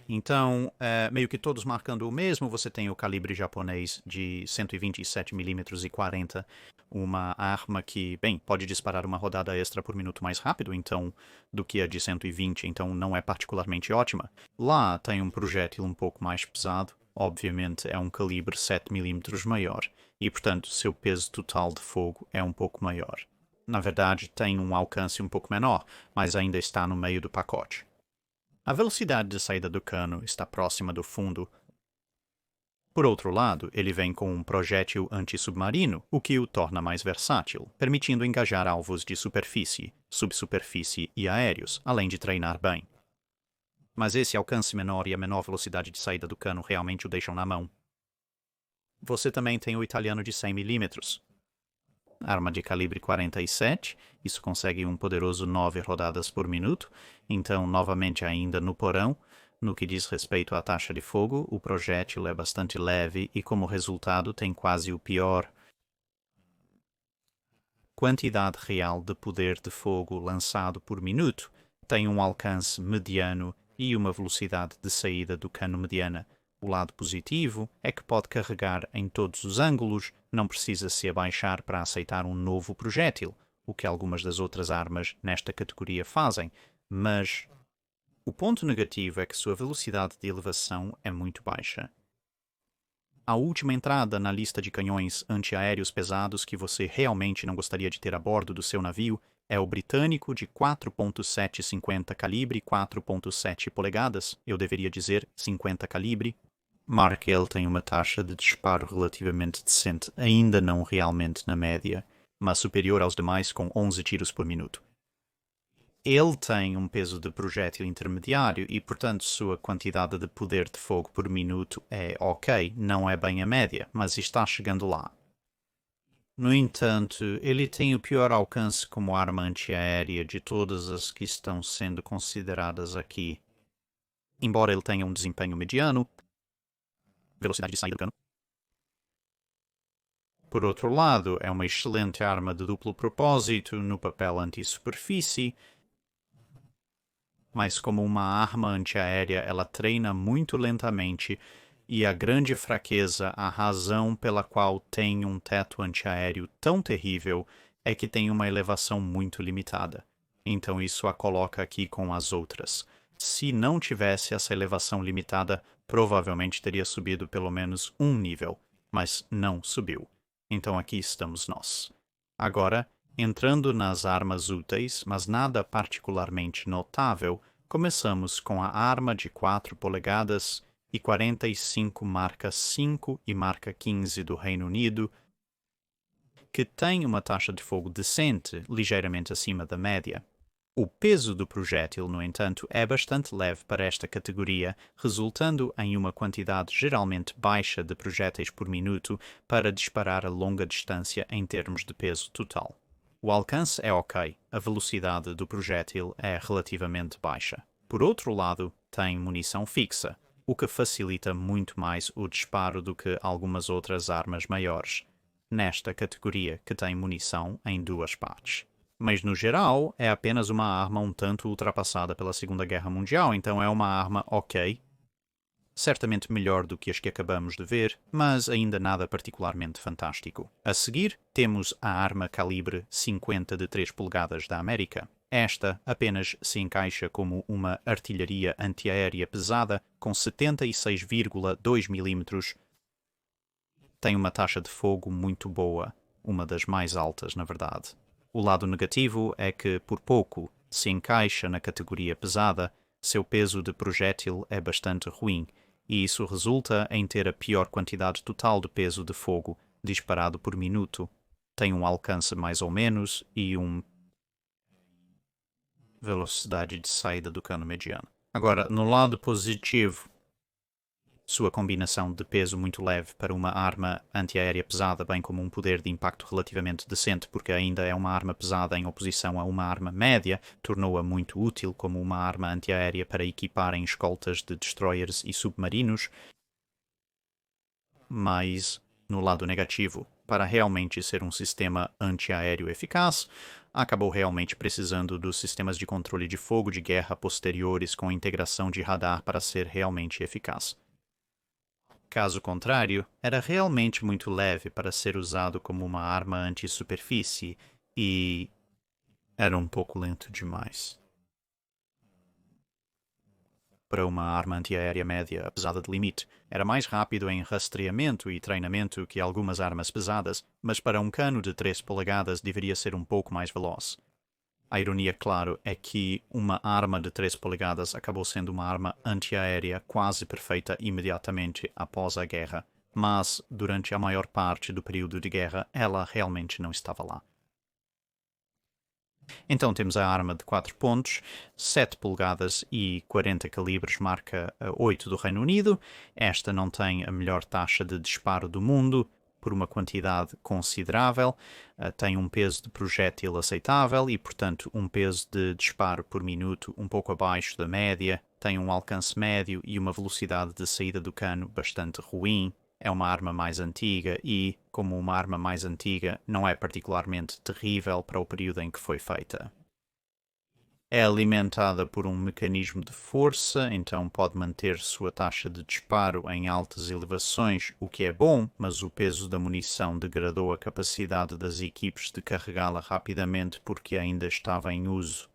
Então, meio que todos marcando o mesmo, você tem o calibre japonês de 127 mm e 40, uma arma que, bem, pode disparar uma rodada extra por minuto mais rápido então do que a de 120, então não é particularmente ótima. Lá tem um projétil um pouco mais pesado, obviamente é um calibre 7 mm maior, e portanto seu peso total de fogo é um pouco maior. Na verdade, tem um alcance um pouco menor, mas ainda está no meio do pacote. A velocidade de saída do cano está próxima do fundo. Por outro lado, ele vem com um projétil anti-submarino, o que o torna mais versátil, permitindo engajar alvos de superfície, subsuperfície e aéreos, além de treinar bem. Mas esse alcance menor e a menor velocidade de saída do cano realmente o deixam na mão. Você também tem o italiano de 100 mm. Arma de calibre 47, isso consegue um poderoso 9 rodadas por minuto, então novamente ainda no porão, No que diz respeito à taxa de fogo, o projétil é bastante leve e, como resultado, tem quase o pior quantidade real de poder de fogo lançado por minuto, tem um alcance mediano e uma velocidade de saída do cano mediana. O lado positivo é que pode carregar em todos os ângulos, não precisa se abaixar para aceitar um novo projétil, o que algumas das outras armas nesta categoria fazem, mas o ponto negativo é que sua velocidade de elevação é muito baixa. A última entrada na lista de canhões antiaéreos pesados que você realmente não gostaria de ter a bordo do seu navio é o britânico de 4.750 calibre 4.7 polegadas, eu deveria dizer 50 calibre. Markel tem uma taxa de disparo relativamente decente, ainda não realmente na média, mas superior aos demais com 11 tiros por minuto. Ele tem um peso de projétil intermediário e, portanto, sua quantidade de poder de fogo por minuto é ok, não é bem a média, mas está chegando lá. No entanto, ele tem o pior alcance como arma antiaérea de todas as que estão sendo consideradas aqui. Embora ele tenha um desempenho mediano, velocidade de saída do cano. Por outro lado, é uma excelente arma de duplo propósito no papel anti-superfície, mas como uma arma antiaérea ela treina muito lentamente e a grande fraqueza, a razão pela qual tem um teto antiaéreo tão terrível é que tem uma elevação muito limitada. Então isso a coloca aqui com as outras. Se não tivesse essa elevação limitada, provavelmente teria subido pelo menos um nível, mas não subiu. Então aqui estamos nós. Agora, entrando nas armas úteis, mas nada particularmente notável, começamos com a arma de 4 polegadas e 45 marca 5 e marca 15 do Reino Unido, que tem uma taxa de fogo decente, ligeiramente acima da média. O peso do projétil, no entanto, é bastante leve para esta categoria, resultando em uma quantidade geralmente baixa de projéteis por minuto para disparar a longa distância em termos de peso total. O alcance é ok, a velocidade do projétil é relativamente baixa. Por outro lado, tem munição fixa, o que facilita muito mais o disparo do que algumas outras armas maiores, nesta categoria que tem munição em duas partes. Mas, no geral, é apenas uma arma um tanto ultrapassada pela Segunda Guerra Mundial, então é uma arma ok. Certamente melhor do que as que acabamos de ver, mas ainda nada particularmente fantástico. A seguir, temos a arma calibre 50 de 3 polegadas da América. Esta apenas se encaixa como uma artilharia antiaérea pesada com 76,2 mm. Tem uma taxa de fogo muito boa, uma das mais altas, na verdade. O lado negativo é que, por pouco, se encaixa na categoria pesada, seu peso de projétil é bastante ruim, e isso resulta em ter a pior quantidade total de peso de fogo disparado por minuto. Tem um alcance mais ou menos e uma velocidade de saída do cano mediano. Agora, no lado positivo, sua combinação de peso muito leve para uma arma antiaérea pesada, bem como um poder de impacto relativamente decente, porque ainda é uma arma pesada em oposição a uma arma média, tornou-a muito útil como uma arma antiaérea para equipar em escoltas de destroyers e submarinos. Mas, no lado negativo, para realmente ser um sistema antiaéreo eficaz, acabou realmente precisando dos sistemas de controle de fogo de guerra posteriores com integração de radar para ser realmente eficaz. Caso contrário, era realmente muito leve para ser usado como uma arma anti-superfície e era um pouco lento demais. Para uma arma antiaérea média pesada de limite, era mais rápido em rastreamento e treinamento que algumas armas pesadas, mas para um cano de 3 polegadas deveria ser um pouco mais veloz. A ironia, claro, é que uma arma de 3 polegadas acabou sendo uma arma antiaérea quase perfeita imediatamente após a guerra, mas durante a maior parte do período de guerra ela realmente não estava lá. Então temos a arma de 4 pontos, 7 polegadas e 40 calibres, marca 8 do Reino Unido. Esta não tem a melhor taxa de disparo do mundo, por uma quantidade considerável, tem um peso de projétil aceitável e, portanto, um peso de disparo por minuto um pouco abaixo da média, tem um alcance médio e uma velocidade de saída do cano bastante ruim. É uma arma mais antiga e, como uma arma mais antiga, não é particularmente terrível para o período em que foi feita. É alimentada por um mecanismo de força, então pode manter sua taxa de disparo em altas elevações, o que é bom, mas o peso da munição degradou a capacidade das equipes de carregá-la rapidamente porque ainda estava em uso.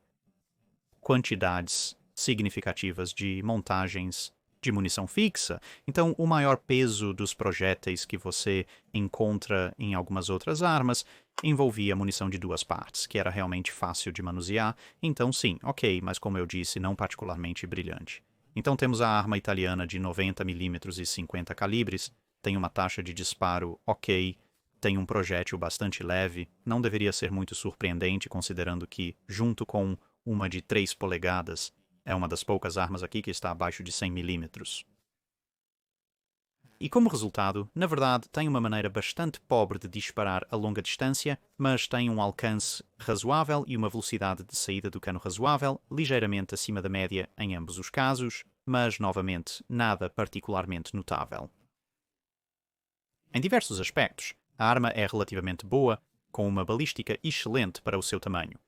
Quantidades significativas de montagens de munição fixa. Então, o maior peso dos projéteis que você encontra em algumas outras armas envolvia munição de duas partes, que era realmente fácil de manusear. Então, sim, ok, mas como eu disse, não particularmente brilhante. Então, temos a arma italiana de 90mm e 50 calibres, tem uma taxa de disparo ok, tem um projétil bastante leve, não deveria ser muito surpreendente considerando que, junto com uma de 3 polegadas, é uma das poucas armas aqui que está abaixo de 100mm. E como resultado, na verdade, tem uma maneira bastante pobre de disparar a longa distância, mas tem um alcance razoável e uma velocidade de saída do cano razoável, ligeiramente acima da média em ambos os casos, mas, novamente, nada particularmente notável. Em diversos aspectos, a arma é relativamente boa, com uma balística excelente para o seu tamanho.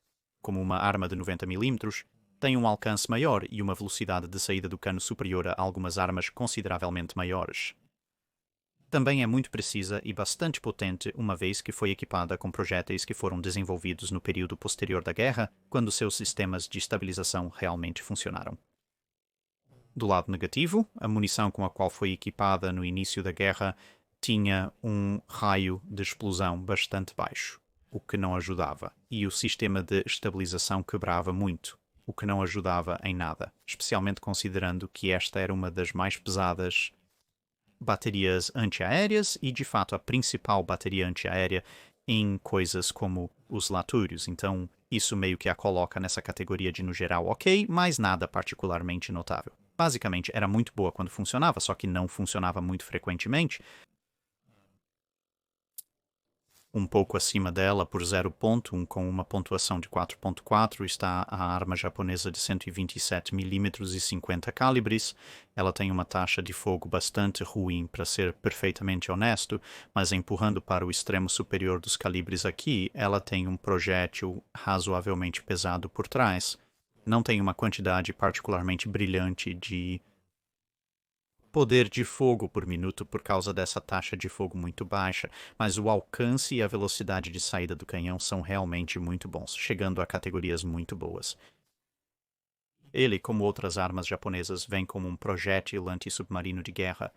Como uma arma de 90mm, tem um alcance maior e uma velocidade de saída do cano superior a algumas armas consideravelmente maiores. Também é muito precisa e bastante potente, uma vez que foi equipada com projéteis que foram desenvolvidos no período posterior da guerra, quando seus sistemas de estabilização realmente funcionaram. Do lado negativo, a munição com a qual foi equipada no início da guerra tinha um raio de explosão bastante baixo, o que não ajudava, e o sistema de estabilização quebrava muito, o que não ajudava em nada, especialmente considerando que esta era uma das mais pesadas baterias antiaéreas e, de fato, a principal bateria antiaérea em coisas como os latúrios. Então, isso meio que a coloca nessa categoria de, no geral, ok, mas nada particularmente notável. Basicamente, era muito boa quando funcionava, só que não funcionava muito frequentemente. Um pouco acima dela, por 0.1, com uma pontuação de 4.4, está a arma japonesa de 127mm e 50 calibres. Ela tem uma taxa de fogo bastante ruim, para ser perfeitamente honesto, mas empurrando para o extremo superior dos calibres aqui, ela tem um projétil razoavelmente pesado por trás. Não tem uma quantidade particularmente brilhante de poder de fogo por minuto por causa dessa taxa de fogo muito baixa, mas o alcance e a velocidade de saída do canhão são realmente muito bons, chegando a categorias muito boas. Ele, como outras armas japonesas, vem como um projétil antissubmarino de guerra,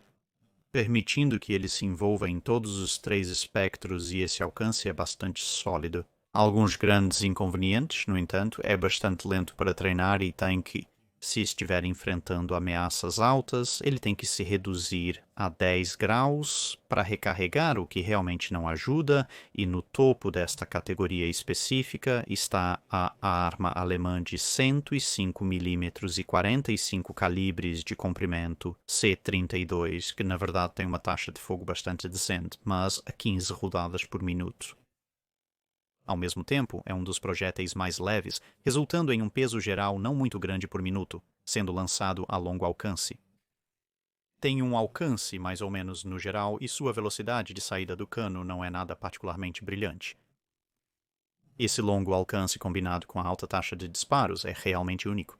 permitindo que ele se envolva em todos os 3 espectros, e esse alcance é bastante sólido. Alguns grandes inconvenientes, no entanto, é bastante lento para treinar e tem que, se estiver enfrentando ameaças altas, ele tem que se reduzir a 10 graus para recarregar, o que realmente não ajuda, e no topo desta categoria específica está a arma alemã de 105mm e 45 calibres de comprimento C-32, que na verdade tem uma taxa de fogo bastante decente, mas a 15 rodadas por minuto. Ao mesmo tempo, é um dos projéteis mais leves, resultando em um peso geral não muito grande por minuto, sendo lançado a longo alcance. Tem um alcance mais ou menos no geral e sua velocidade de saída do cano não é nada particularmente brilhante. Esse longo alcance combinado com a alta taxa de disparos é realmente único.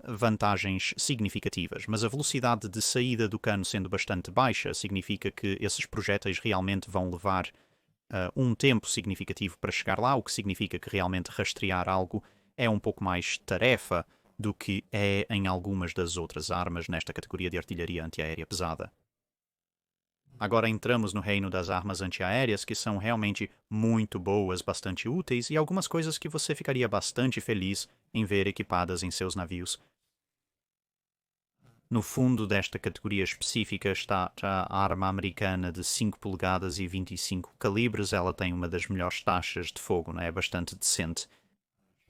Vantagens significativas, mas a velocidade de saída do cano sendo bastante baixa significa que esses projéteis realmente vão levar um tempo significativo para chegar lá, o que significa que realmente rastrear algo é um pouco mais tarefa do que é em algumas das outras armas nesta categoria de artilharia antiaérea pesada. Agora entramos no reino das armas antiaéreas, que são realmente muito boas, bastante úteis, e algumas coisas que você ficaria bastante feliz em ver equipadas em seus navios. No fundo desta categoria específica está a arma americana de 5 polegadas e 25 calibres. Ela tem uma das melhores taxas de fogo, é bastante decente.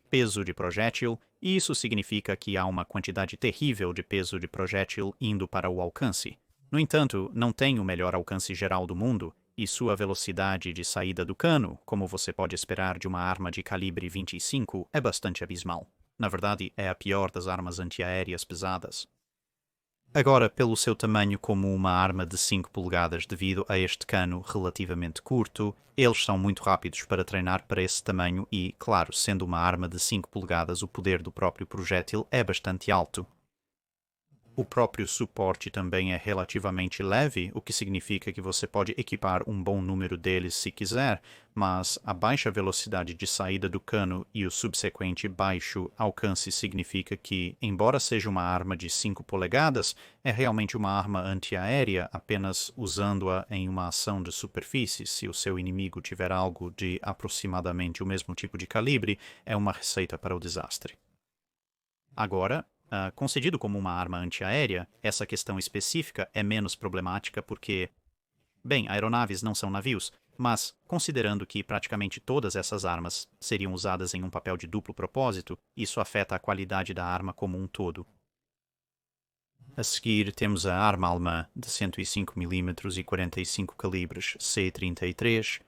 Peso de projétil, e isso significa que há uma quantidade terrível de peso de projétil indo para o alcance. No entanto, não tem o melhor alcance geral do mundo, e sua velocidade de saída do cano, como você pode esperar de uma arma de calibre 25, é bastante abismal. Na verdade, é a pior das armas antiaéreas pesadas. Agora, pelo seu tamanho como uma arma de 5 polegadas devido a este cano relativamente curto, eles são muito rápidos para treinar para esse tamanho e, claro, sendo uma arma de 5 polegadas, o poder do próprio projétil é bastante alto. O próprio suporte também é relativamente leve, o que significa que você pode equipar um bom número deles se quiser, mas a baixa velocidade de saída do cano e o subsequente baixo alcance significa que, embora seja uma arma de 5 polegadas, é realmente uma arma antiaérea, apenas usando-a em uma ação de superfície. Se o seu inimigo tiver algo de aproximadamente o mesmo tipo de calibre, é uma receita para o desastre. Agora, concedido como uma arma antiaérea, essa questão específica é menos problemática porque, bem, aeronaves não são navios, mas, considerando que praticamente todas essas armas seriam usadas em um papel de duplo propósito, isso afeta a qualidade da arma como um todo. A seguir temos a arma alemã de 105mm e 45 calibres C-33.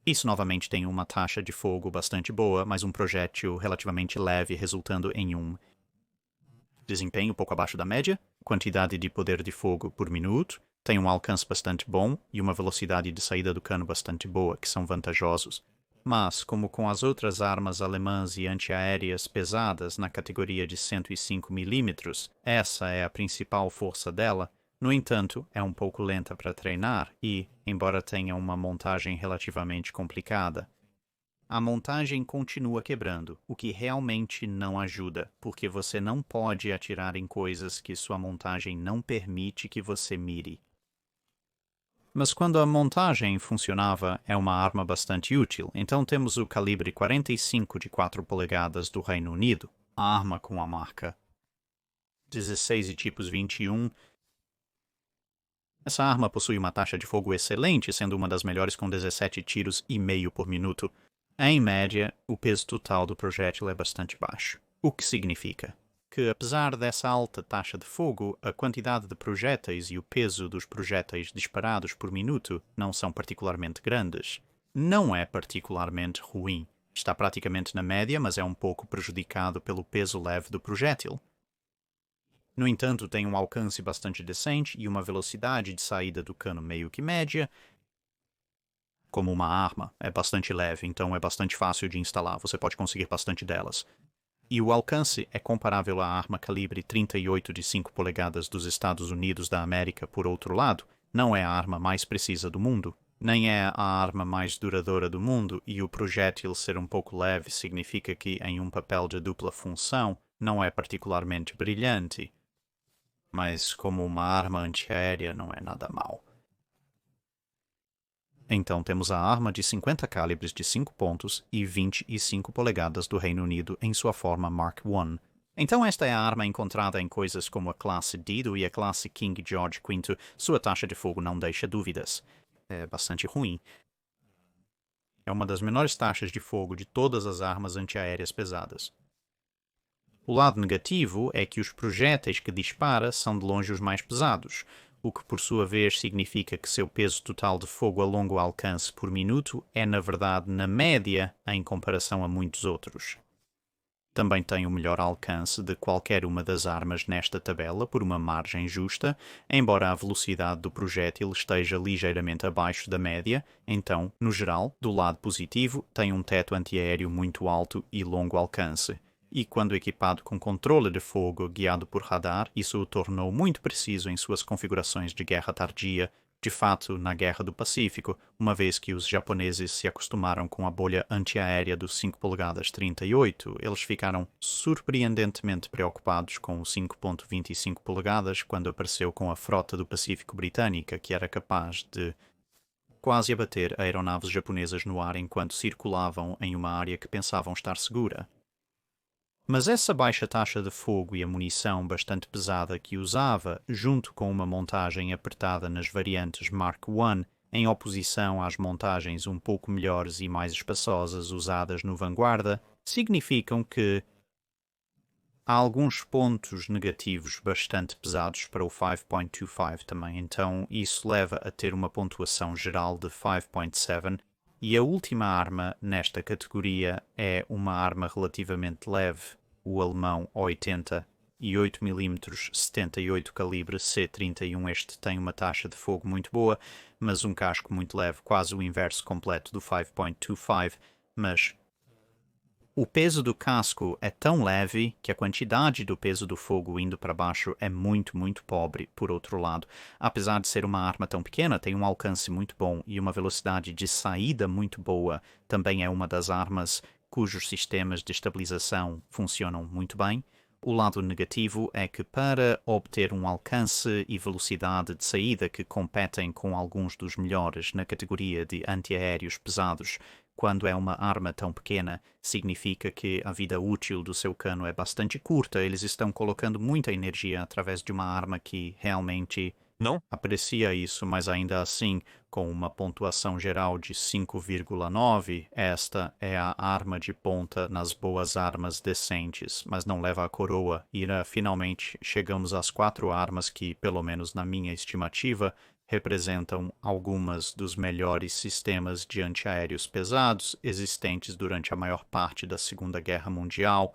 Isso novamente tem uma taxa de fogo bastante boa, mas um projétil relativamente leve, resultando em um desempenho pouco abaixo da média, quantidade de poder de fogo por minuto, tem um alcance bastante bom e uma velocidade de saída do cano bastante boa, que são vantajosos. Mas, como com as outras armas alemãs e antiaéreas pesadas na categoria de 105mm, essa é a principal força dela. No entanto, é um pouco lenta para treinar e, embora tenha uma montagem relativamente complicada, a montagem continua quebrando, o que realmente não ajuda, porque você não pode atirar em coisas que sua montagem não permite que você mire. Mas quando a montagem funcionava, é uma arma bastante útil. Então temos o calibre 45 de 4 polegadas do Reino Unido, a arma com a marca 16 e tipos 21. Essa arma possui uma taxa de fogo excelente, sendo uma das melhores com 17 tiros e meio por minuto. Em média, o peso total do projétil é bastante baixo, o que significa que, apesar dessa alta taxa de fogo, a quantidade de projéteis e o peso dos projéteis disparados por minuto não são particularmente grandes. Não é particularmente ruim. Está praticamente na média, mas é um pouco prejudicado pelo peso leve do projétil. No entanto, tem um alcance bastante decente e uma velocidade de saída do cano meio que média. Como uma arma, é bastante leve, então é bastante fácil de instalar, você pode conseguir bastante delas. E o alcance é comparável à arma calibre 38 de 5 polegadas dos Estados Unidos da América, por outro lado, não é a arma mais precisa do mundo, nem é a arma mais duradoura do mundo, e o projétil ser um pouco leve significa que, em um papel de dupla função, não é particularmente brilhante. Mas como uma arma antiaérea não é nada mal. Então temos a arma de 50 calibres de 5 pontos e 25 polegadas do Reino Unido em sua forma Mark I. Então esta é a arma encontrada em coisas como a classe Dido e a classe King George V. Sua taxa de fogo não deixa dúvidas. É bastante ruim. É uma das menores taxas de fogo de todas as armas antiaéreas pesadas. O lado negativo é que os projéteis que dispara são de longe os mais pesados, o que por sua vez significa que seu peso total de fogo a longo alcance por minuto é na verdade na média em comparação a muitos outros. Também tem o melhor alcance de qualquer uma das armas nesta tabela por uma margem justa, embora a velocidade do projétil esteja ligeiramente abaixo da média, então, no geral, do lado positivo, tem um teto antiaéreo muito alto e longo alcance. E quando equipado com controle de fogo guiado por radar, isso o tornou muito preciso em suas configurações de guerra tardia, de fato na Guerra do Pacífico, uma vez que os japoneses se acostumaram com a bolha antiaérea dos 5 polegadas 38, eles ficaram surpreendentemente preocupados com o 5.25 polegadas quando apareceu com a frota do Pacífico britânica, que era capaz de quase abater aeronaves japonesas no ar enquanto circulavam em uma área que pensavam estar segura. Mas essa baixa taxa de fogo e a munição bastante pesada que usava, junto com uma montagem apertada nas variantes Mark I, em oposição às montagens um pouco melhores e mais espaçosas usadas no Vanguarda, significam que há alguns pontos negativos bastante pesados para o 5.25 também, então isso leva a ter uma pontuação geral de 5.7. E a última arma nesta categoria é uma arma relativamente leve, o alemão 80 e 8mm 78 calibre C31. Este tem uma taxa de fogo muito boa, mas um casco muito leve, quase o inverso completo do 5.25, mas o peso do casco é tão leve que a quantidade do peso do fogo indo para baixo é muito, muito pobre, por outro lado. Apesar de ser uma arma tão pequena, tem um alcance muito bom e uma velocidade de saída muito boa. Também é uma das armas cujos sistemas de estabilização funcionam muito bem. O lado negativo é que, para obter um alcance e velocidade de saída que competem com alguns dos melhores na categoria de antiaéreos pesados, quando é uma arma tão pequena, significa que a vida útil do seu cano é bastante curta. Eles estão colocando muita energia através de uma arma que realmente não aprecia isso, mas ainda assim, com uma pontuação geral de 5,9, esta é a arma de ponta nas boas armas decentes, mas não leva a coroa. E finalmente chegamos às 4 armas que, pelo menos na minha estimativa, representam algumas dos melhores sistemas de antiaéreos pesados existentes durante a maior parte da Segunda Guerra Mundial.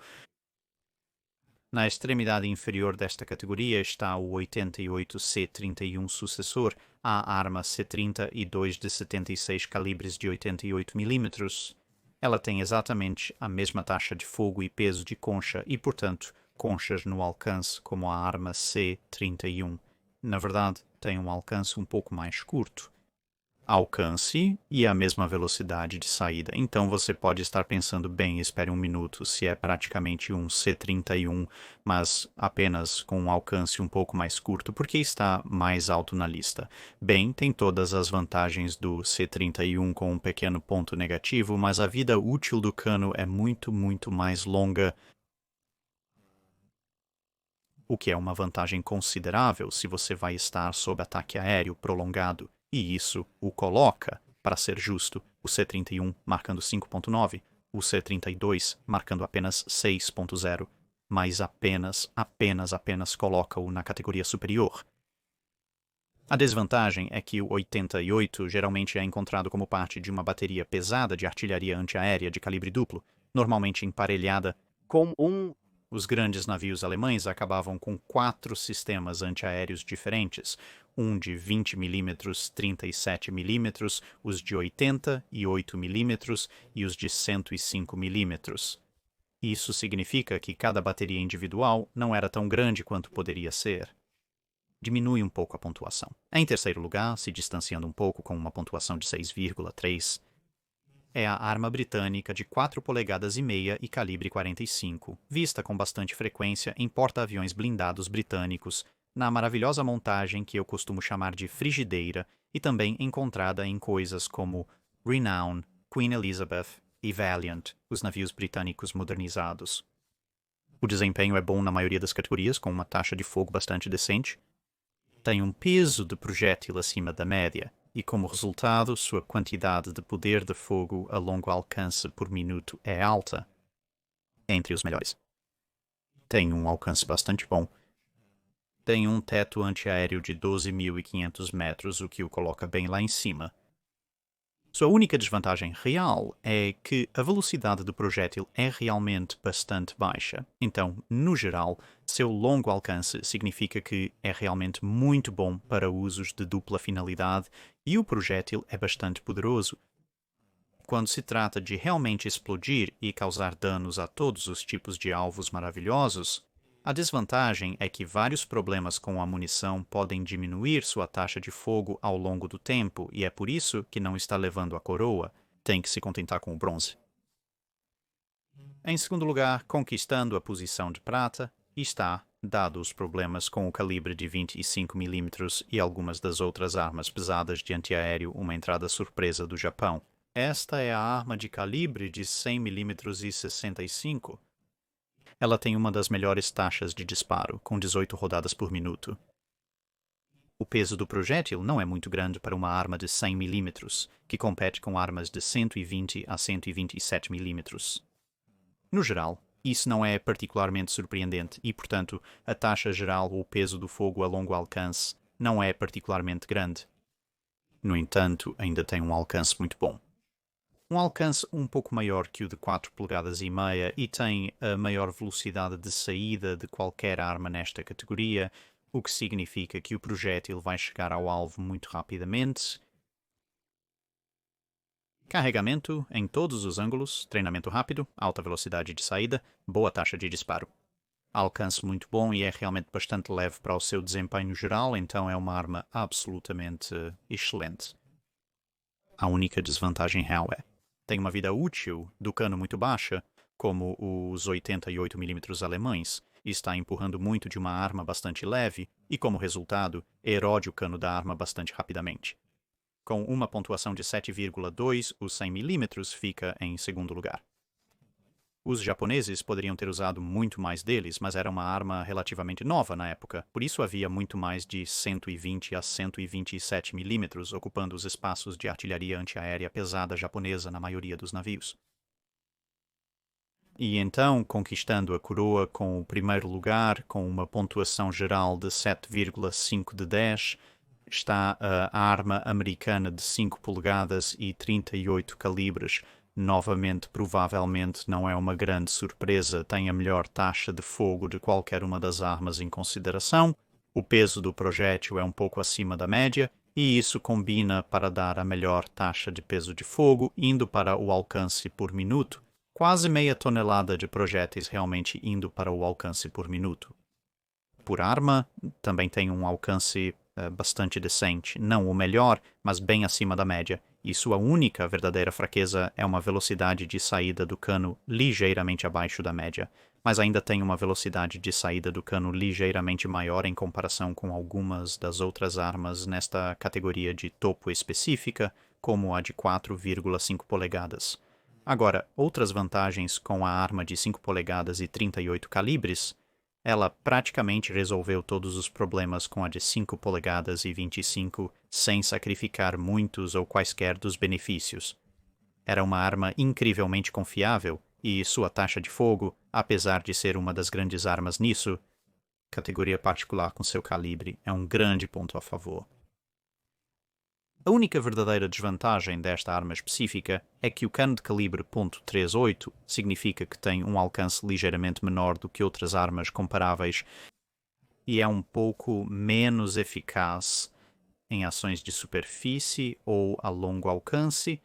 Na extremidade inferior desta categoria está o 88 C31 sucessor, a arma C30 e 2 de 76 calibres de 88mm. Ela tem exatamente a mesma taxa de fogo e peso de concha e, portanto, conchas no alcance como a arma C31. Na verdade, tem um alcance um pouco mais curto. Alcance e a mesma velocidade de saída. Então você pode estar pensando, bem, espere um minuto, se é praticamente um C31, mas apenas com um alcance um pouco mais curto, porque está mais alto na lista. Bem, tem todas as vantagens do C31 com um pequeno ponto negativo, mas a vida útil do cano é muito, muito mais longa, o que é uma vantagem considerável se você vai estar sob ataque aéreo prolongado. E isso o coloca, para ser justo, o C31 marcando 5.9, o C32 marcando apenas 6.0, mas apenas coloca-o na categoria superior. A desvantagem é que o 88 geralmente é encontrado como parte de uma bateria pesada de artilharia antiaérea de calibre duplo, normalmente emparelhada com Os grandes navios alemães acabavam com 4 sistemas antiaéreos diferentes, um de 20mm, 37mm, os de 80 e 8mm e os de 105mm. Isso significa que cada bateria individual não era tão grande quanto poderia ser. Diminui um pouco a pontuação. Em terceiro lugar, se distanciando um pouco com uma pontuação de 6,3, é a arma britânica de 4 polegadas e meia e calibre 45, vista com bastante frequência em porta-aviões blindados britânicos, na maravilhosa montagem que eu costumo chamar de frigideira e também encontrada em coisas como Renown, Queen Elizabeth e Valiant, os navios britânicos modernizados. O desempenho é bom na maioria das categorias, com uma taxa de fogo bastante decente. Tem um peso de projétil acima da média, e como resultado, sua quantidade de poder de fogo a longo alcance por minuto é alta, entre os melhores. Tem um alcance bastante bom. Tem um teto antiaéreo de 12.500 metros, o que o coloca bem lá em cima. Sua única desvantagem real é que a velocidade do projétil é realmente bastante baixa. Então, no geral, seu longo alcance significa que é realmente muito bom para usos de dupla finalidade e o projétil é bastante poderoso. Quando se trata de realmente explodir e causar danos a todos os tipos de alvos maravilhosos, a desvantagem é que vários problemas com a munição podem diminuir sua taxa de fogo ao longo do tempo e é por isso que não está levando a coroa. Tem que se contentar com o bronze. Em segundo lugar, conquistando a posição de prata, está, dado os problemas com o calibre de 25mm e algumas das outras armas pesadas de antiaéreo, uma entrada surpresa do Japão. Esta é a arma de calibre de 100mm e 65. Ela tem uma das melhores taxas de disparo, com 18 rodadas por minuto. O peso do projétil não é muito grande para uma arma de 100mm, que compete com armas de 120 a 127mm. No geral, isso não é particularmente surpreendente e, portanto, a taxa geral ou peso do fogo a longo alcance não é particularmente grande. No entanto, ainda tem um alcance muito bom. um alcance um pouco maior que o de 4,5 polegadas e tem a maior velocidade de saída de qualquer arma nesta categoria, o que significa que o projétil vai chegar ao alvo muito rapidamente. Carregamento em todos os ângulos, treinamento rápido, alta velocidade de saída, boa taxa de disparo. Alcance muito bom e é realmente bastante leve para o seu desempenho geral, então é uma arma absolutamente excelente. A única desvantagem real tem uma vida útil do cano muito baixa, como os 88mm alemães, e está empurrando muito de uma arma bastante leve, e como resultado, erode o cano da arma bastante rapidamente. Com uma pontuação de 7,2, o 100mm fica em segundo lugar. Os japoneses poderiam ter usado muito mais deles, mas era uma arma relativamente nova na época, por isso havia muito mais de 120 a 127mm ocupando os espaços de artilharia antiaérea pesada japonesa na maioria dos navios. E então, conquistando a coroa com o primeiro lugar, com uma pontuação geral de 7,5 de 10, está a arma americana de 5 polegadas e 38 calibres. Novamente, provavelmente não é uma grande surpresa, tem a melhor taxa de fogo de qualquer uma das armas em consideração. O peso do projétil é um pouco acima da média, e isso combina para dar a melhor taxa de peso de fogo, indo para o alcance por minuto. Quase meia tonelada de projéteis realmente indo para o alcance por minuto. Por arma, também tem um alcance bastante decente. Não o melhor, mas bem acima da média. E sua única verdadeira fraqueza é uma velocidade de saída do cano ligeiramente abaixo da média, mas ainda tem uma velocidade de saída do cano ligeiramente maior em comparação com algumas das outras armas nesta categoria de topo específica, como a de 4,5 polegadas. Agora, outras vantagens com a arma de 5 polegadas e 38 calibres, ela praticamente resolveu todos os problemas com a de 5 polegadas e 25 sem sacrificar muitos ou quaisquer dos benefícios. Era uma arma incrivelmente confiável e sua taxa de fogo, apesar de ser uma das grandes armas nisso, categoria particular com seu calibre, é um grande ponto a favor. A única verdadeira desvantagem desta arma específica é que o cano de calibre .38 significa que tem um alcance ligeiramente menor do que outras armas comparáveis e é um pouco menos eficaz em ações de superfície ou a longo alcance,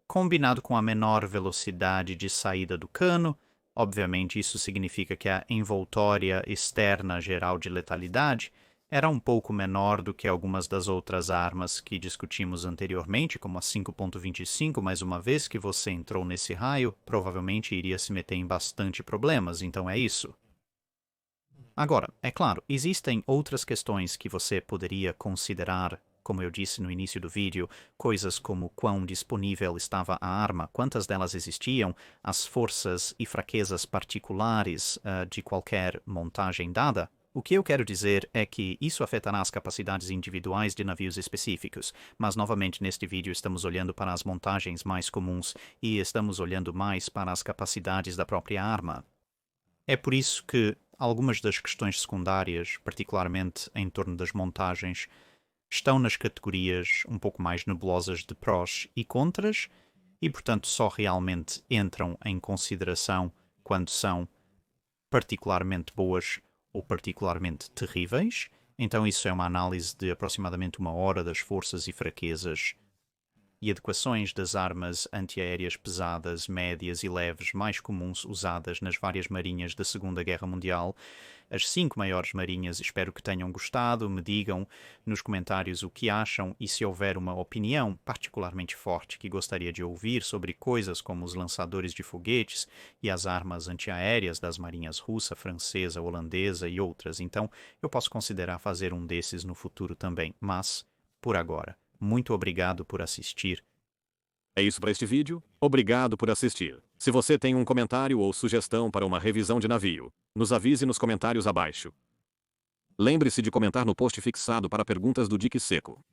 combinado com a menor velocidade de saída do cano. Obviamente, isso significa que a envoltória externa geral de letalidade era um pouco menor do que algumas das outras armas que discutimos anteriormente, como a 5.25, mas uma vez que você entrou nesse raio, provavelmente iria se meter em bastante problemas, então é isso. Agora, é claro, existem outras questões que você poderia considerar, como eu disse no início do vídeo, coisas como quão disponível estava a arma, quantas delas existiam, as forças e fraquezas particulares de qualquer montagem dada. O que eu quero dizer é que isso afetará as capacidades individuais de navios específicos, mas novamente neste vídeo estamos olhando para as montagens mais comuns e estamos olhando mais para as capacidades da própria arma. É por isso que algumas das questões secundárias, particularmente em torno das montagens, estão nas categorias um pouco mais nebulosas de prós e contras e, portanto, só realmente entram em consideração quando são particularmente boas ou particularmente terríveis. Então isso é uma análise de aproximadamente 1 hora das forças e fraquezas e adequações das armas antiaéreas pesadas, médias e leves mais comuns usadas nas várias marinhas da Segunda Guerra Mundial. As 5 maiores marinhas, espero que tenham gostado, me digam nos comentários o que acham e se houver uma opinião particularmente forte que gostaria de ouvir sobre coisas como os lançadores de foguetes e as armas antiaéreas das marinhas russa, francesa, holandesa e outras. Então, eu posso considerar fazer um desses no futuro também, mas, por agora, muito obrigado por assistir. É isso para este vídeo, obrigado por assistir. Se você tem um comentário ou sugestão para uma revisão de navio, nos avise nos comentários abaixo. Lembre-se de comentar no post fixado para perguntas do Dique Seco.